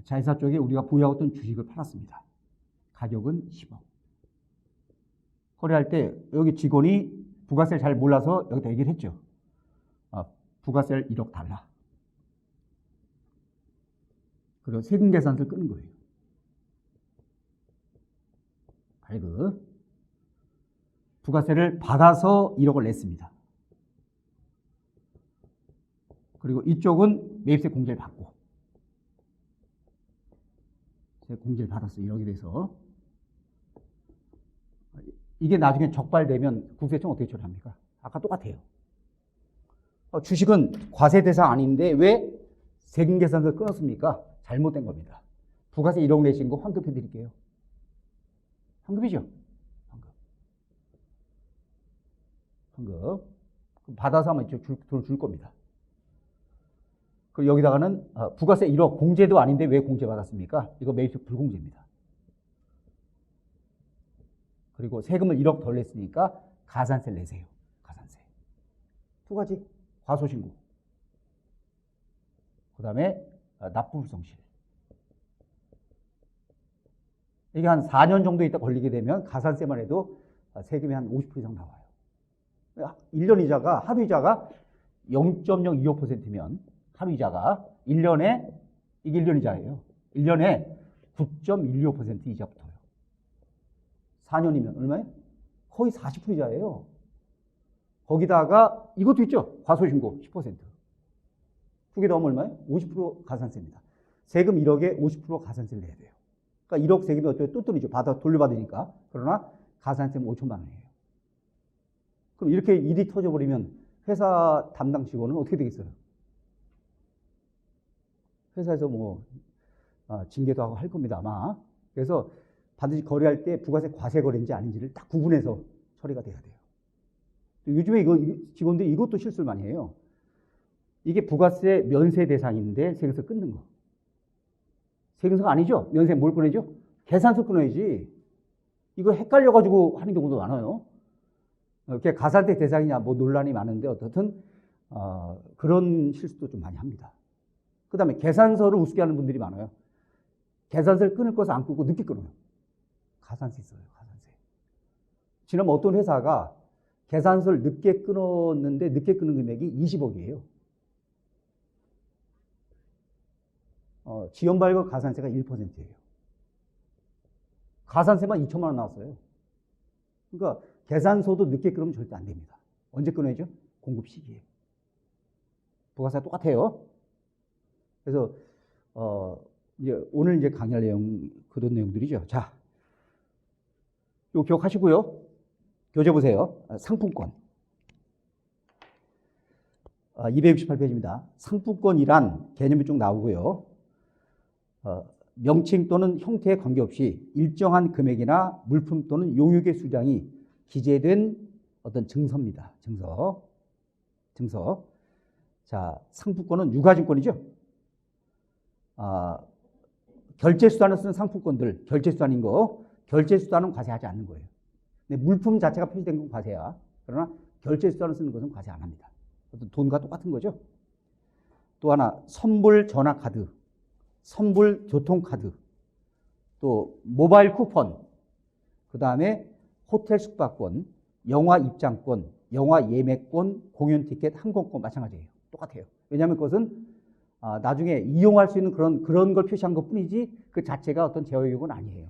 자회사 쪽에 우리가 보유하고 있던 주식을 팔았습니다. 가격은 10억. 거래할 때 여기 직원이 부가세를 잘 몰라서 여기다 얘기를 했죠. 부가세를 1억 달라. 그리고 세금 계산서를 끄는 거예요. 발급. 부가세를 받아서 1억을 냈습니다. 그리고 이쪽은 매입세 공제를 받고. 공제를 받았어요. 1억이 돼서. 이게 나중에 적발되면 국세청 어떻게 처리합니까? 아까 똑같아요. 주식은 과세 대상 아닌데 왜 세금 계산서 끊었습니까? 잘못된 겁니다. 부가세 1억 내신 거 환급해 드릴게요. 환급이죠? 환급. 받아서 하면 돈을 줄 겁니다. 그리고 여기다가는 부가세 1억 공제도 아닌데 왜 공제 받았습니까? 이거 매입세 불공제입니다. 그리고 세금을 1억 덜 냈으니까 가산세를 내세요. 가산세. 두 가지. 과소신고. 그 다음에 납부불성실. 이게 한 4년 정도 있다 걸리게 되면 가산세만 해도 세금이 한 50% 이상 나와요. 1년 이자가, 하루 이자가 0.025%면 하루 이자가 1년에, 이게 1년 이자예요. 1년에 9.125% 이자 붙어요. 4년이면 얼마예요? 거의 40% 이자예요. 거기다가 이것도 있죠. 과소신고 10%. 두 개 더하면 얼마예요? 50% 가산세입니다. 세금 1억에 50% 가산세를 내야 돼요. 그러니까 1억 세금이 어떻게 또 돈이죠. 돌려받으니까. 그러나 가산세는 5천만 원이에요. 그럼 이렇게 일이 터져버리면 회사 담당 직원은 어떻게 되겠어요? 회사에서 뭐 징계도 하고 할 겁니다, 아마. 그래서 반드시 거래할 때 부가세 과세 거래인지 아닌지를 딱 구분해서 처리가 돼야 돼요. 요즘에 직원들이 이것도 실수를 많이 해요. 이게 부가세 면세 대상인데 세금서 끊는 거. 세금서가 아니죠? 면세 뭘 끊어야죠? 계산서 끊어야지. 이거 헷갈려가지고 하는 경우도 많아요. 그게 가산세 대상이냐 뭐 논란이 많은데 어떻든 그런 실수도 좀 많이 합니다. 그 다음에 계산서를 우습게 하는 분들이 많아요. 계산서를 끊을 것을 안 끊고 늦게 끊어요. 가산세 있어요. 가산세. 지난번 어떤 회사가 계산서를 늦게 끊었는데 늦게 끊은 금액이 20억이에요. 지연 발급 가산세가 1%예요. 가산세만 2천만 원 나왔어요. 그러니까 계산서도 늦게 끊으면 절대 안 됩니다. 언제 끊어야죠? 공급 시기에. 부가세가 똑같아요. 그래서 이제 오늘 이제 강의할 내용 그런 내용들이죠. 자, 이거 기억하시고요. 교재 보세요. 상품권. 268페이지입니다. 상품권이란 개념이 쭉 나오고요. 명칭 또는 형태에 관계없이 일정한 금액이나 물품 또는 용역의 수량이 기재된 어떤 증서입니다. 증서. 자, 상품권은 유가증권이죠. 결제수단을 쓰는 상품권들, 결제수단인 거, 결제수단은 과세하지 않는 거예요. 근데 물품 자체가 표시된 건 과세야. 그러나 결제수단을 쓰는 것은 과세 안 합니다. 돈과 똑같은 거죠. 또 하나, 선불 전화카드, 선불 교통카드, 또 모바일 쿠폰, 그 다음에 호텔 숙박권, 영화 입장권, 영화 예매권, 공연 티켓, 항공권 마찬가지예요. 똑같아요. 왜냐하면 그것은 나중에 이용할 수 있는 그런 걸 표시한 것 뿐이지 그 자체가 어떤 제어유익은 아니에요.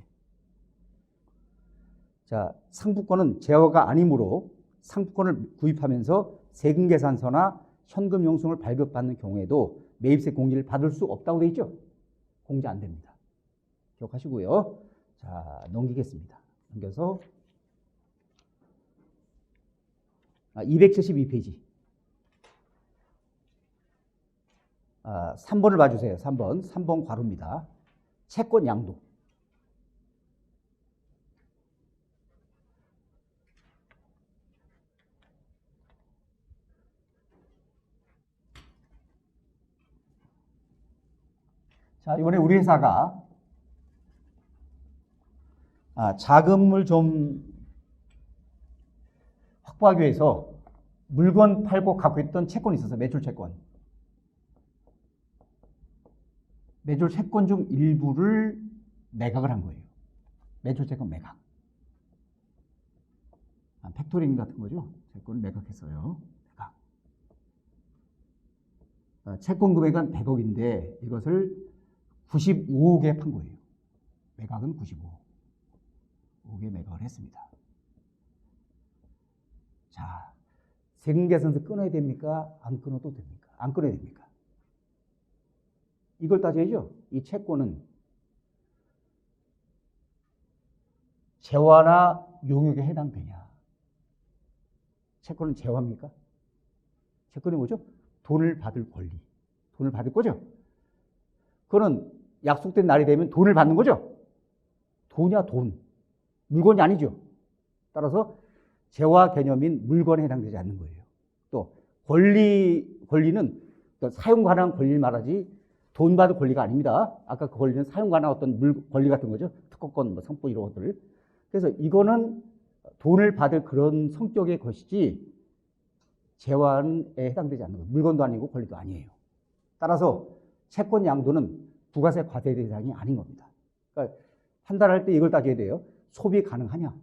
자, 상품권은 제어가 아니므로 상품권을 구입하면서 세금 계산서나 현금 영수증을 발급받는 경우에도 매입세 공제를 받을 수 없다고 되어 있죠? 공제 안 됩니다. 기억하시고요. 자, 넘기겠습니다. 넘겨서 272페이지. 3번을 봐주세요. 3번 괄호입니다. 채권 양도. 자, 이번에 우리 회사가 자금을 좀 확보하기 위해서 물건 팔고 갖고 있던 채권이 있어서 매출 채권. 매출 채권 중 일부를 매각을 한 거예요. 매출 채권 매각. 팩토링 같은 거죠. 채권을 매각했어요. 매각. 채권 금액은 100억인데 이것을 95억에 판 거예요. 매각은 95억에 매각을 했습니다. 자, 세금 계산서 끊어야 됩니까? 안 끊어도 됩니까? 안 끊어야 됩니까? 이걸 따져야죠. 이 채권은 재화나 용역에 해당되냐? 채권은 재화입니까? 채권이 뭐죠? 돈을 받을 권리. 돈을 받을 거죠? 그거는 약속된 날이 되면 돈을 받는 거죠? 돈이야, 돈. 물건이 아니죠. 따라서 재화 개념인 물건에 해당되지 않는 거예요. 또 권리는 사용 가능한 권리를 말하지 돈 받을 권리가 아닙니다. 아까 그 권리는 사용 가능한 어떤 권리 같은 거죠. 특허권, 상품 이런 것들. 그래서 이거는 돈을 받을 그런 성격의 것이지 재화에 해당되지 않는 거예요. 물건도 아니고 권리도 아니에요. 따라서 채권 양도는 부가세 과세 대상이 아닌 겁니다. 그러니까 판단할 때 이걸 따져야 돼요. 소비 가능하냐?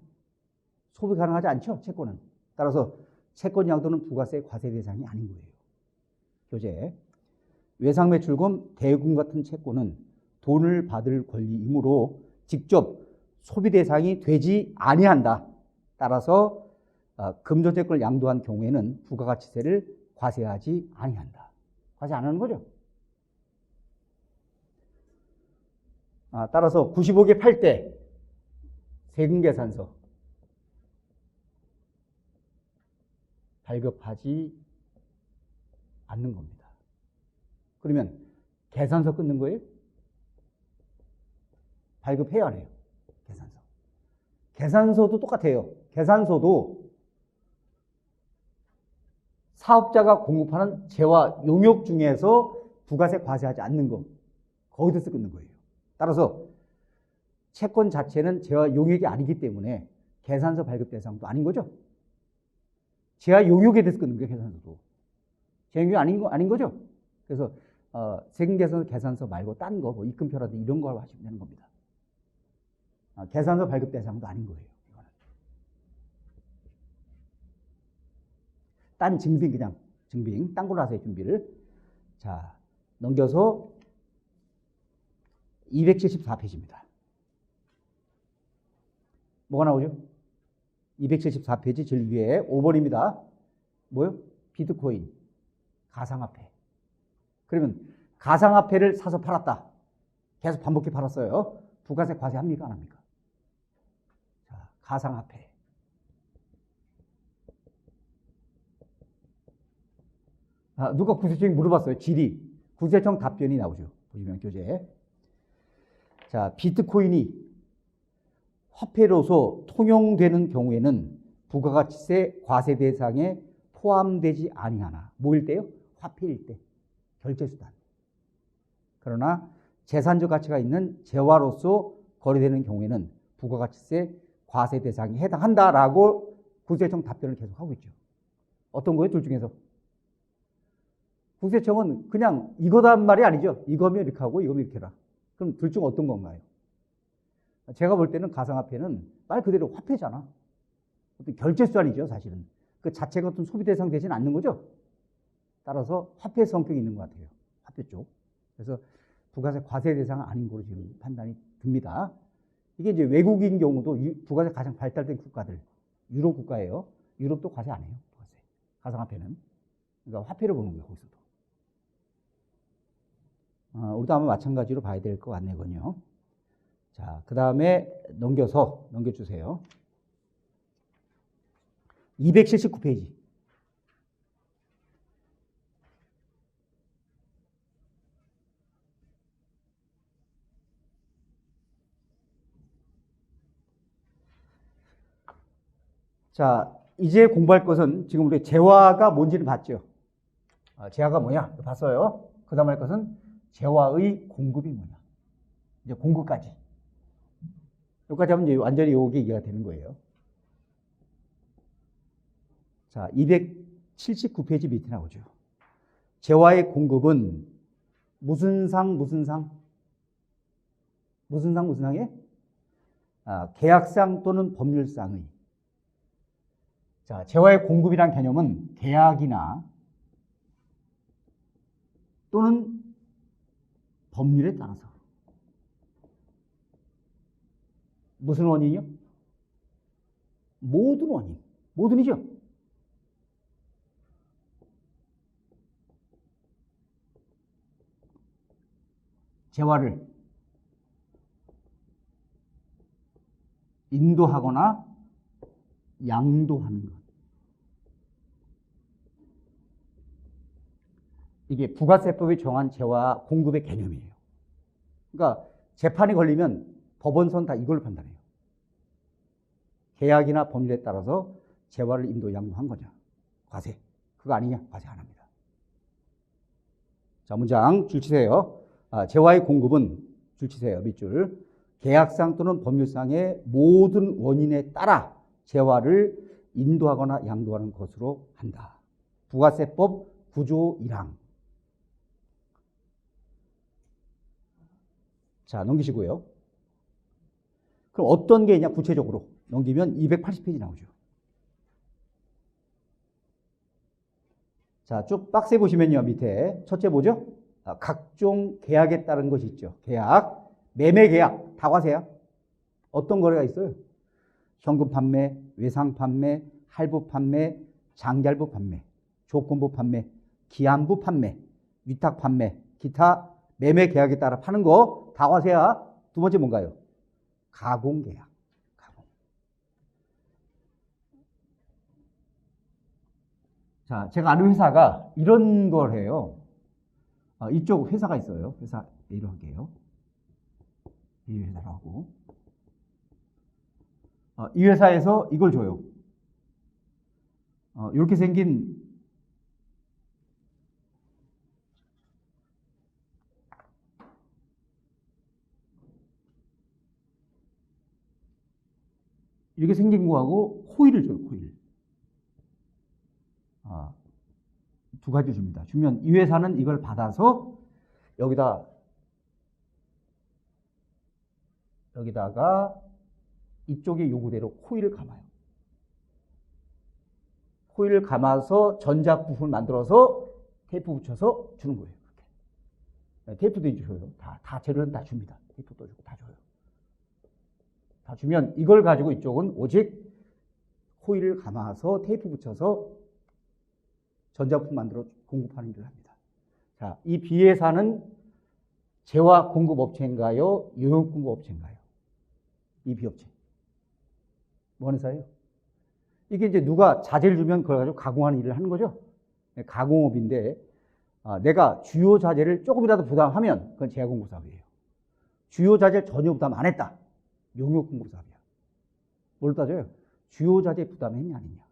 소비 가능하지 않죠, 채권은. 따라서 채권 양도는 부가세 과세 대상이 아닌 거예요. 교재. 외상매출금, 대금 같은 채권은 돈을 받을 권리이므로 직접 소비 대상이 되지 아니한다. 따라서 금전채권을 양도한 경우에는 부가가치세를 과세하지 아니한다. 과세 안 하는 거죠. 따라서 95개 팔 때 세금계산서 발급하지 않는 겁니다. 그러면 계산서 끊는 거예요? 발급해야 해요. 계산서. 계산서도 똑같아요. 계산서도 사업자가 공급하는 재화 용역 중에서 부가세 과세하지 않는 거, 거기서 끊는 거예요. 따라서 채권 자체는 재화 용역이 아니기 때문에 계산서 발급 대상도 아닌 거죠. 재화 용역에 대해서 끊는 거예요. 계산서도. 재화 용역이 아닌 거죠. 그래서 세금계산서 말고 딴 거, 뭐 입금표라든지 이런 걸 하시면 되는 겁니다. 계산서 발급 대상도 아닌 거예요. 이거는. 딴 증빙, 그냥 증빙. 딴 걸로 하세요, 준비를. 자, 넘겨서 274페이지입니다. 뭐가 나오죠? 274페이지 제일 위에 5번입니다. 뭐요? 비트코인, 가상화폐. 그러면 가상화폐를 사서 팔았다. 계속 반복해 팔았어요. 부가세 과세 합니까? 안 합니까? 자, 가상화폐. 아, 누가 구체적인 물어봤어요. 질의. 구체적 답변이 나오죠. 보시면 교재. 자, 비트코인이 화폐로서 통용되는 경우에는 부가가치세 과세 대상에 포함되지 아니하나. 뭐일 때요? 화폐일 때. 결제수단. 그러나 재산적 가치가 있는 재화로서 거래되는 경우에는 부가가치세 과세 대상에 해당한다라고 국세청 답변을 계속하고 있죠. 어떤 거예요? 둘 중에서. 국세청은 그냥 이거단 말이 아니죠. 이거면 이렇게 하고 이거면 이렇게 해라. 그럼 둘 중 어떤 건가요? 제가 볼 때는 가상화폐는 말 그대로 화폐잖아. 어떤 결제수단이죠, 사실은. 그 자체가 어떤 소비 대상 되지는 않는 거죠. 따라서 화폐 성격이 있는 것 같아요. 화폐 쪽. 그래서 부가세 과세 대상은 아닌 걸로 지금 판단이 듭니다. 이게 이제 외국인 경우도 부가세 가장 발달된 국가들, 유럽 국가예요. 유럽도 과세 안 해요, 부가세. 가상화폐는. 그러니까 화폐를 보는 거예요, 거기서도. 우리도 아마 마찬가지로 봐야 될 것 같네요. 자, 그 다음에 넘겨주세요. 279페이지. 자, 이제 공부할 것은 지금 우리 재화가 뭔지는 봤죠. 재화가 뭐냐? 봤어요. 그 다음 할 것은 재화의 공급이 뭐냐. 이제 공급까지. 여기까지 하면 이제 완전히 요게 이해가 되는 거예요. 자, 279페이지 밑에 나오죠. 재화의 공급은 무슨 상에? 계약상 또는 법률상의. 자, 재화의 공급이란 개념은 계약이나 또는 법률에 따라서. 무슨 원인이요? 모든 원인. 모든이죠. 재화를 인도하거나 양도하는 것. 이게 부가세법이 정한 재화 공급의 개념이에요. 그러니까 재판이 걸리면 법원선 다 이걸 판단해요. 계약이나 법률에 따라서 재화를 인도 양도한 거냐. 과세. 그거 아니냐. 과세 안 합니다. 자, 문장 줄 치세요. 재화의 공급은 줄 치세요. 밑줄. 계약상 또는 법률상의 모든 원인에 따라 재화를 인도하거나 양도하는 것으로 한다. 부가세법 9조 1항. 자, 넘기시고요. 그럼 어떤 게 있냐, 구체적으로. 넘기면 280페이지 나오죠. 자, 쭉 박스에 보시면요, 밑에. 첫째 뭐죠? 각종 계약에 따른 것이 있죠. 계약, 매매 계약, 다 과세야. 어떤 거래가 있어요? 현금 판매, 외상 판매, 할부 판매, 장기할부 판매, 조건부 판매, 기한부 판매, 위탁 판매, 기타 매매 계약에 따라 파는 거 다 과세야. 두 번째 뭔가요? 가공 계약. 가공. 자, 제가 아는 회사가 이런 걸 해요. 이쪽 회사가 있어요. 회사 A로 할게요. 이 회사라고. 이 회사에서 이걸 줘요. 이렇게 생긴 이렇게 생긴 거하고 코일을 줘요. 코일. 두 가지 줍니다. 주면 이 회사는 이걸 받아서 여기다가 이쪽의 요구대로 코일을 감아요. 호일을 감아서 전자 부품을 만들어서 테이프 붙여서 주는 거예요. 이렇게. 테이프도 이제 줘요. 다 재료는 다 줍니다. 테이프도 주고 다 줘요. 다 주면 이걸 가지고 이쪽은 오직 호일을 감아서 테이프 붙여서 전자부품 만들어 공급하는 일을 합니다. 자, 이 B회사는 재화 공급 업체인가요? 용역 공급 업체인가요? 이 B업체. 뭐 하는 회사예요? 이게 이제 누가 자재를 주면 그걸 가지고 가공하는 일을 하는 거죠. 가공업인데 내가 주요 자재를 조금이라도 부담하면 그건 재화 공급 사업이에요. 주요 자재를 전혀 부담 안 했다. 용역 공급 사업이야. 뭘 따져요? 주요 자재 부담했냐 아니냐.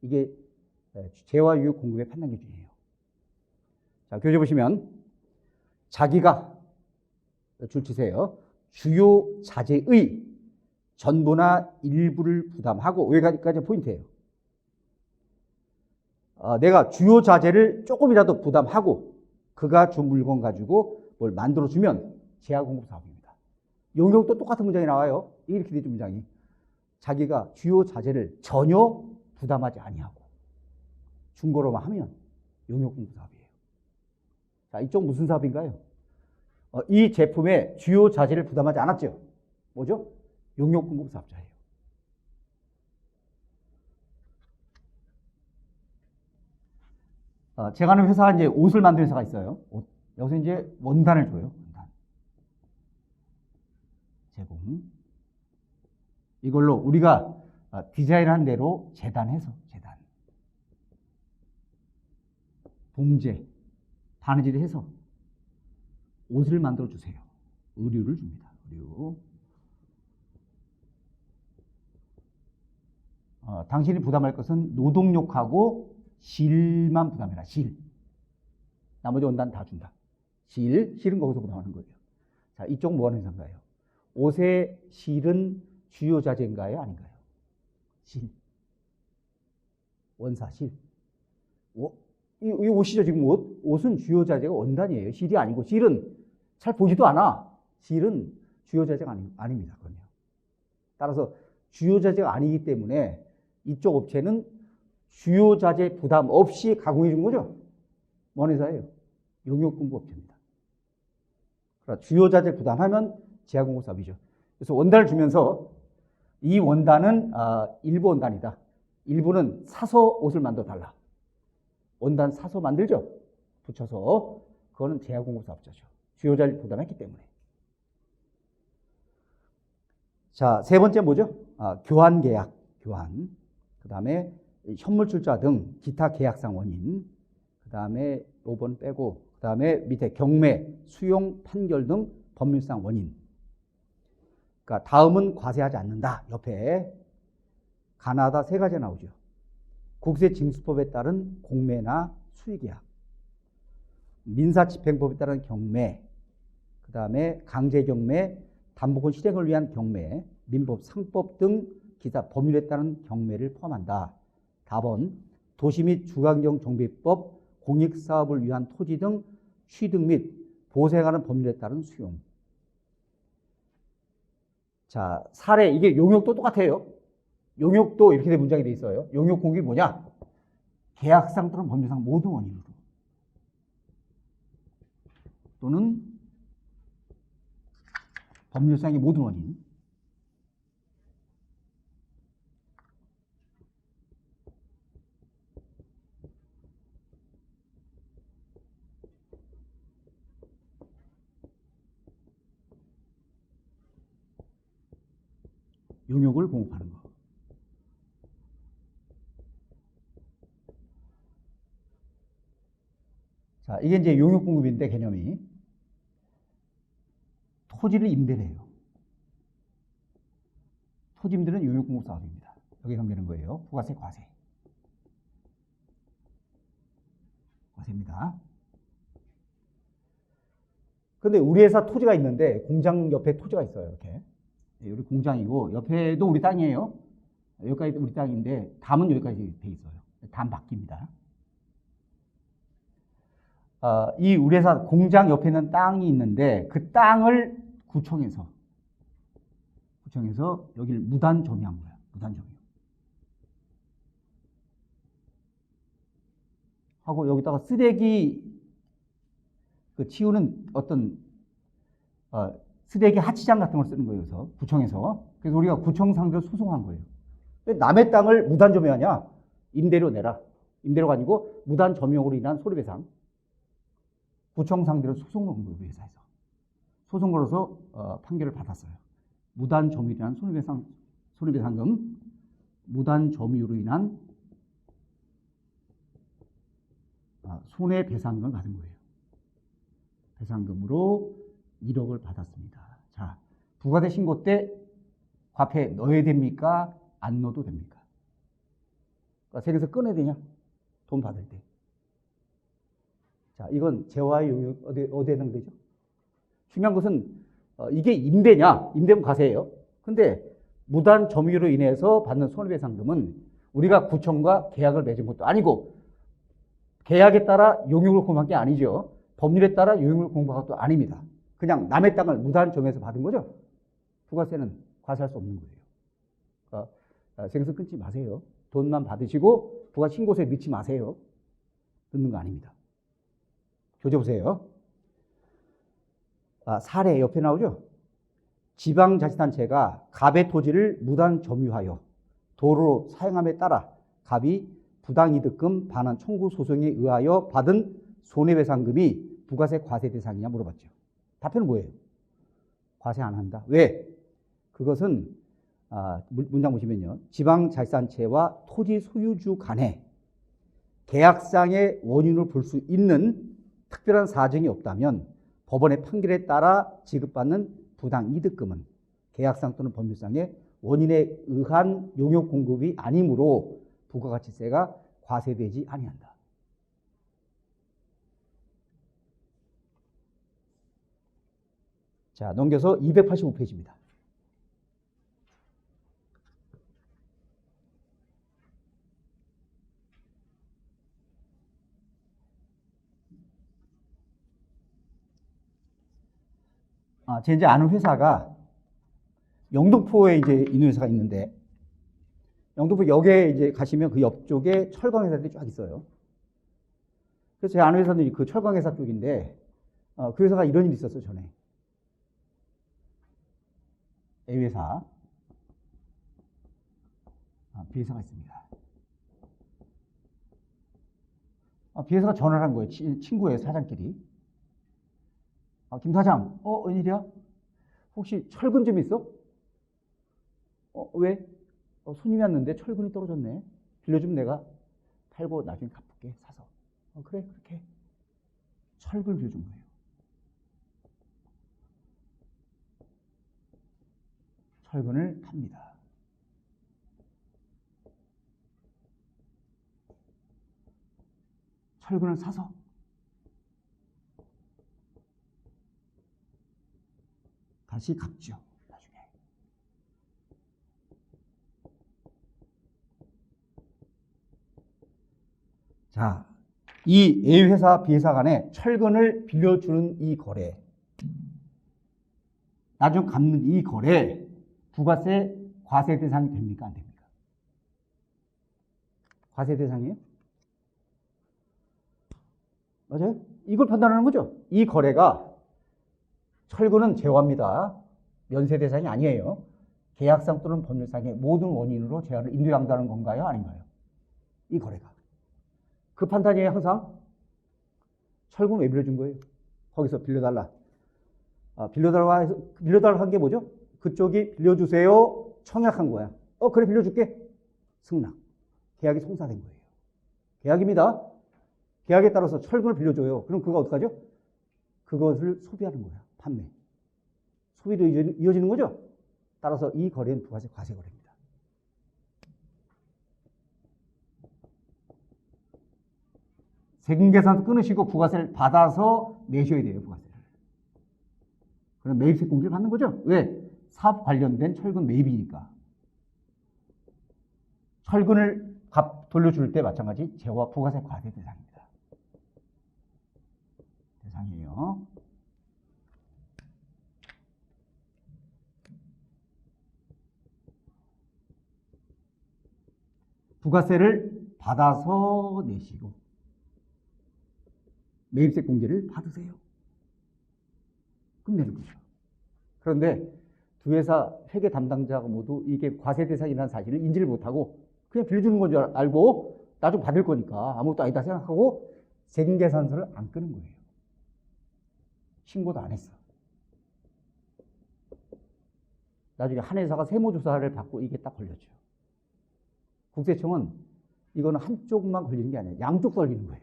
이게 재화 유역 공급의 판단 기준이에요. 자, 교재 보시면 자기가 줄 치세요. 주요 자재의 전부나 일부를 부담하고 여기까지 포인트예요. 내가 주요 자재를 조금이라도 부담하고 그가 준 물건 가지고 뭘 만들어주면 재화 공급 사업입니다. 용역도 똑같은 문장이 나와요. 이렇게 되죠, 문장이. 자기가 주요 자재를 전혀 부담하지 아니하고 준 거로만 하면 용역 공급 사업이에요. 자, 이쪽 무슨 사업인가요? 이 제품의 주요 자재를 부담하지 않았죠. 뭐죠? 용역 공급 사업자예요. 제가 아는 회사가 이제 옷을 만드는 회사가 있어요. 옷. 여기서 이제 원단을 줘요. 원단. 제공. 이걸로 우리가 디자인한 대로 재단해서 재단. 봉제, 바느질을 해서 옷을 만들어 주세요. 의류를 줍니다. 의류. 당신이 부담할 것은 노동력하고 실만 부담해라. 실. 나머지 원단 다 준다. 실은 거기서 부담하는 거예요. 자, 이쪽 뭐 하는 회사인가요? 옷의 실은 주요 자재인가요? 아닌가요? 실. 원사, 실. 이 옷이죠, 지금 옷. 옷은 주요 자재가 원단이에요. 실이 아니고, 실은 잘 보지도 않아. 실은 주요 자재가 아닙니다. 그건요. 따라서 주요 자재가 아니기 때문에 이쪽 업체는 주요 자재 부담 없이 가공해 준 거죠. 뭔 회사예요? 용역 공급 업체입니다. 그러니까 주요 자재 부담하면 재화 공급 사업이죠. 그래서 원단을 주면서 이 원단은 일부 원단이다. 일부는 사서 옷을 만들어 달라. 원단 사서 만들죠. 붙여서 그거는 재화 공급 사업자죠. 주요 자재 부담했기 때문에. 자, 세 번째 뭐죠? 교환 계약, 교환. 그 다음에 현물 출자 등 기타 계약상 원인. 그 다음에 5번 빼고, 그 다음에 밑에 경매, 수용, 판결 등 법률상 원인. 그러니까 다음은 과세하지 않는다. 옆에 가나다 세 가지 나오죠. 국세징수법에 따른 공매나 수의계약, 민사집행법에 따른 경매, 그 다음에 강제경매, 담보권 실행을 위한 경매, 민법, 상법 등 기타 법률에 따른 경매를 포함한다. 답은 도시 및 주거환경 정비법, 공익사업을 위한 토지 등 취득 및 보생하는 법률에 따른 수용. 자, 사례, 이게 용역도 똑같아요. 용역도 이렇게 된 문장이 돼 있어요. 용역 공급이 뭐냐? 계약상 또는 법률상 모든 원인으로 또는 법률상의 모든 원인. 용역을 공급하는 거. 자, 이게 이제 용역 공급인데 개념이 토지를 임대를 해요. 토지 임대는 용역 공급 사업입니다. 여기 해당되는 거예요. 부가세, 과세. 과세입니다. 근데 우리 회사 토지가 있는데 공장 옆에 토지가 있어요. 이렇게. 여기 공장이고 옆에도 우리 땅이에요. 여기까지 우리 땅인데 담은 여기까지 돼 있어요. 담 바뀝니다. 이 우리 회사 공장 옆에 있는 땅이 있는데 그 땅을 구청에서 여기를 무단 점유한 거야. 무단 점유. 하고 여기다가 쓰레기 그 치우는 어떤 쓰레기 하치장 같은 걸 쓰는 거예요. 그래서 구청에서. 그래서 우리가 구청 상대로 소송한 거예요. 왜 남의 땅을 무단 점유하냐? 임대료 내라. 임대료가 아니고 무단 점유로 인한 손해배상. 구청 상대로 소송을 건 거예요. 우리 회사에서. 소송 걸어서 판결을 받았어요. 무단 점유로 인한 손해배상금, 무단 점유로 인한 손해배상금을 받은 거예요. 배상금으로 1억을 받았습니다. 자, 부가세 신고 때 과표에 넣어야 됩니까? 안 넣어도 됩니까? 그러니까 세금에서 꺼내야 되냐? 돈 받을 때. 자, 이건 재화의 용역 어디에 해당되죠? 중요한 것은 이게 임대냐? 임대면 과세예요. 근데 무단 점유로 인해서 받는 손해배상금은 우리가 구청과 계약을 맺은 것도 아니고 계약에 따라 용역을 공부한 게 아니죠. 법률에 따라 용역을 공부한 것도 아닙니다. 그냥 남의 땅을 무단 점유해서 받은 거죠. 부가세는 과세할 수 없는 거예요. 그러니까 세금서 끊지 마세요. 돈만 받으시고 부가 신고서에 넣지 마세요. 넣는 거 아닙니다. 교재 보세요. 사례 옆에 나오죠. 지방자치단체가 갑의 토지를 무단 점유하여 도로로 사용함에 따라 갑이 부당이득금 반환 청구 소송에 의하여 받은 손해배상금이 부가세 과세 대상이냐 물어봤죠. 답변은 뭐예요? 과세 안 한다. 왜? 그것은 문장 보시면요. 지방자치단체와 토지 소유주 간에 계약상의 원인을 볼 수 있는 특별한 사정이 없다면 법원의 판결에 따라 지급받는 부당이득금은 계약상 또는 법률상의 원인에 의한 용역 공급이 아니므로 부가가치세가 과세되지 아니한다. 자, 넘겨서 285페이지입니다. 제 이제 아는 회사가 영등포에 이제 있는 회사가 있는데, 영등포 역에 이제 가시면 그 옆쪽에 철강 회사들이 쫙 있어요. 그래서 제 아는 회사는 그 철강 회사 쪽인데, 그 회사가 이런 일이 있었어요, 전에. A회사, B회사가 있습니다. B회사가 전화를 한 거예요. 친구예요, 사장끼리. 김 사장, 웬일이야? 혹시 철근 좀 있어? 왜? 손님이 왔는데 철근이 떨어졌네. 빌려주면 내가 팔고 나중에 갚을게, 사서. 그래, 그렇게. 철근을 빌려준 거예요. 철근을 팝니다. 철근을 사서 다시 갚죠. 나중에. 자, 이 A회사, B회사 간에 철근을 빌려주는 이 거래, 나중에 갚는 이 거래, 부가세 과세 대상이 됩니까? 안 됩니까? 과세 대상이에요? 맞아요? 이걸 판단하는 거죠. 이 거래가 철근은 제외합니다. 면세 대상이 아니에요. 계약상 또는 법률상의 모든 원인으로 제한을 인도양도하는 건가요? 아닌가요? 이 거래가. 그 판단이에요, 항상. 철근 왜 빌려준 거예요? 거기서 빌려달라. 빌려달라 한 게 뭐죠? 그쪽이 빌려주세요. 청약한 거야. 그래, 빌려줄게. 승낙. 계약이 성사된 거예요. 계약입니다. 계약에 따라서 철근을 빌려줘요. 그럼 그거 어떡하죠? 그것을 소비하는 거야. 판매. 소비도 이어지는 거죠? 따라서 이 거래는 부가세 과세 거래입니다. 세금 계산 끊으시고 부가세를 받아서 내셔야 돼요, 부가세를. 그럼 매입세 공제를 받는 거죠? 왜? 사업 관련된 철근 매입이니까. 철근을 돌려줄 때 마찬가지 재화 부가세 과세 대상입니다. 대상이에요. 부가세를 받아서 내시고 매입세 공제를 받으세요. 그럼 되는 거죠. 그런데 두 회사 회계 담당자가 모두 이게 과세 대상이라는 사실을 인지를 못하고 그냥 빌려주는 건 줄 알고 나중 받을 거니까 아무것도 아니다 생각하고 세금계산서를 안 끄는 거예요. 신고도 안 했어. 나중에 한 회사가 세무조사를 받고 이게 딱 걸렸죠. 국세청은 이거는 한쪽만 걸리는 게 아니에요. 양쪽 걸리는 거예요.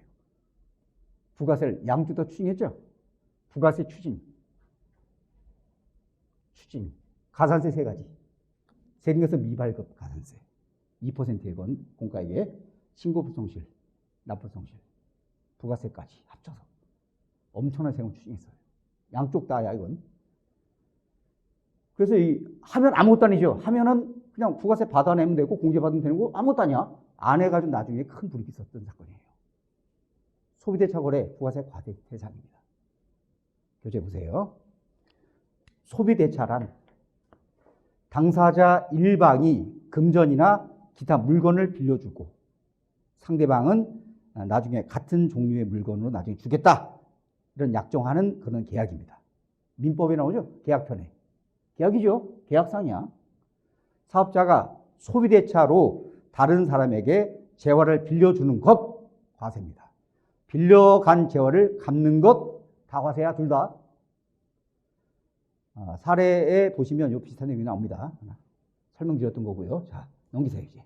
부가세를 양쪽 다 추징했죠. 부가세 추징. 가산세 세 가지. 세금에서 미발급 가산세 2%의 건 공가액에 신고불성실, 납부성실, 부가세까지 합쳐서 엄청난 세금을 추징했어요. 양쪽 다야 이건. 그래서 하면 아무것도 아니죠. 하면은 그냥 부가세 받아내면 되고 공제받으면 되는 거 아무것도 아니야. 안 해가지고 나중에 큰 불이익이 있었던 사건이에요. 소비대차 거래 부가세 과세 대상입니다. 교재 보세요. 소비대차란 당사자 일방이 금전이나 기타 물건을 빌려주고 상대방은 나중에 같은 종류의 물건으로 나중에 주겠다. 이런 약정하는 그런 계약입니다. 민법에 나오죠? 계약편에. 계약이죠. 계약상이야. 사업자가 소비대차로 다른 사람에게 재화를 빌려주는 것 과세입니다. 빌려간 재화를 갚는 것 다 과세야, 둘 다. 사례에 보시면 요 비슷한 내용이 나옵니다. 설명드렸던 거고요. 자, 넘기세요, 이제.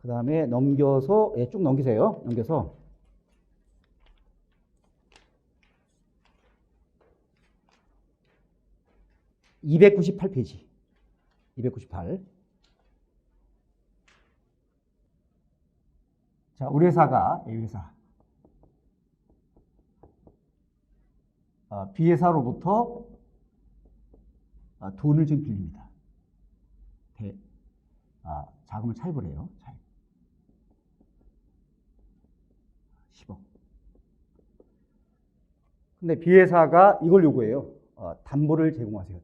그 다음에 넘겨서, 쭉 넘기세요. 넘겨서. (298페이지) 298. 자, 우리 회사가 A회사 B회사로부터 돈을 좀 빌립니다. 자금을 차입을 해요. 차입. 10억. 근데 B회사가 이걸 요구해요. 담보를 제공하세요.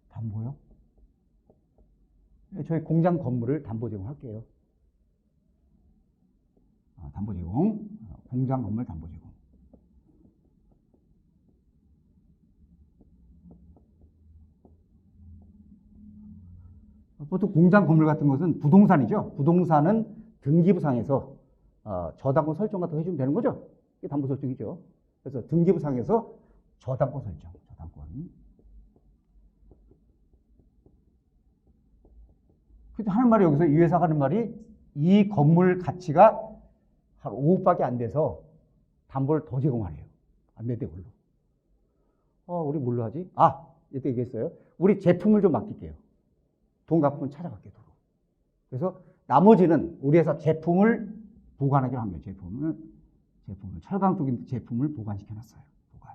담보요? 저희 공장 건물을 담보 제공할게요. 담보 제공. 공장 건물 담보 제공. 보통 공장 건물 같은 것은 부동산이죠. 부동산은 등기부상에서 저당권 설정 같은 거 해주면 되는 거죠. 이게 담보 설정이죠. 그래서 등기부상에서 저당권 설정, 저당권. 근데 하는 말이 여기서 이 회사가 하는 말이 이 건물 가치가 한 5억밖에 안 돼서 담보를 더 제공하래요. 안 된대, 그걸로. 우리 뭘로 하지? 이때 얘기했어요. 우리 제품을 좀 맡길게요. 돈 갚으면 찾아갈게, 도로. 그래서 나머지는 우리 회사 제품을 보관하기로 한 거예요. 제품을 철강 쪽인 제품을 보관시켜놨어요. 보관.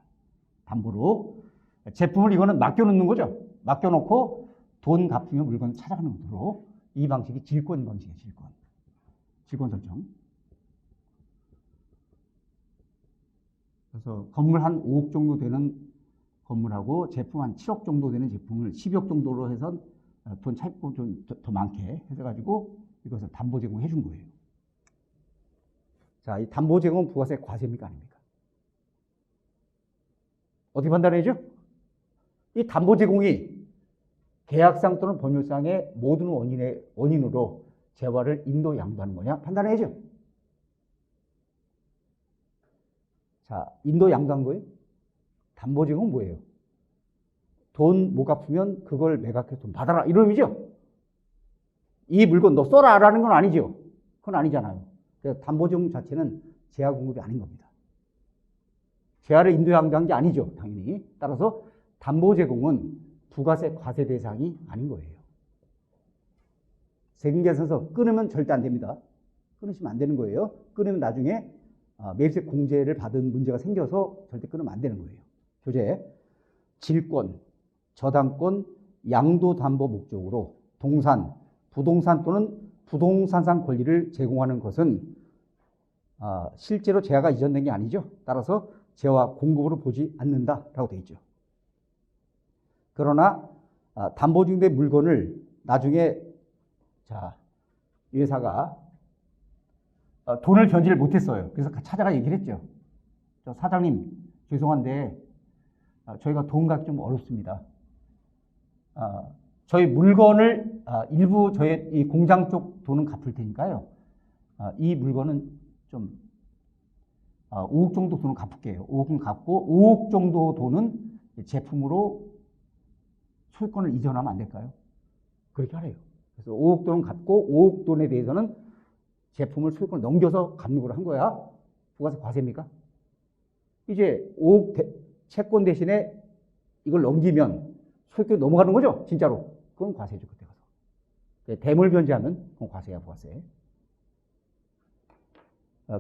담보로. 제품을 이거는 맡겨놓는 거죠. 맡겨놓고 돈 갚으면 물건 찾아가는 거로. 이 방식이 질권 방식이에요. 질권 설정. 그래서 건물 한 5억 정도 되는 건물하고 제품 한 7억 정도 되는 제품을 10억 정도로 해서 돈 차입고 좀 더 많게 해가지고 이것을 담보 제공해 준 거예요. 자, 이 담보 제공은 부가세 과세입니까? 아닙니까? 어떻게 판단해야죠? 이 담보 제공이 계약상 또는 법률상의 모든 원인으로 재화를 인도 양도하는 거냐? 판단해야죠. 자, 인도 양도한 거예요? 담보 제공은 뭐예요? 돈 못 갚으면 그걸 매각해서 돈 받아라, 이런 의미죠? 이 물건 너 써라 라는 건 아니죠. 그건 아니잖아요. 그래서 담보 제공 자체는 재화 공급이 아닌 겁니다. 재화를 인도 양도한 게 아니죠, 당연히. 따라서 담보 제공은 부가세 과세 대상이 아닌 거예요. 세금계산서 끊으면 절대 안 됩니다. 끊으시면 안 되는 거예요. 끊으면 나중에 매입세 공제를 받은 문제가 생겨서 절대 끊으면 안 되는 거예요. 교재. 질권, 저당권, 양도담보 목적으로 동산, 부동산 또는 부동산상 권리를 제공하는 것은 실제로 재화가 이전된 게 아니죠. 따라서 재화 공급으로 보지 않는다라고 되어 있죠. 그러나 담보 중된 물건을 나중에 이 회사가 돈을 변제를 못했어요. 그래서 찾아가 얘기를 했죠. 저 사장님, 죄송한데 저희가 돈 갖기 좀 어렵습니다. 저희 물건을 일부 저희 이 공장 쪽 돈은 갚을 테니까요. 이 물건은 좀 5억 정도 돈은 갚을게요. 5억은 갚고 5억 정도 돈은 제품으로 소유권을 이전하면 안 될까요? 그렇게 하래요. 그래서 5억 돈은 갚고 5억 돈에 대해서는 제품을 소유권을 넘겨서 갚는 걸 한 거야. 부가세 과세입니까? 이제 5억 채권 대신에 이걸 넘기면 소유권이 넘어가는 거죠. 진짜로. 그건 과세죠. 그때 가서. 대물 변제하면 그건 과세야, 부가세.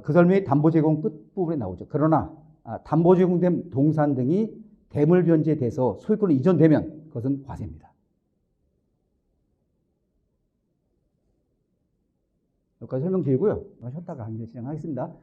그 설명이 담보 제공 끝부분에 나오죠. 그러나 담보 제공된 동산 등이 대물 변제돼서 소유권이 이전되면 그것은 과세입니다. 여기까지 설명 드리고요. 쉬었다가 강의를 진행하겠습니다.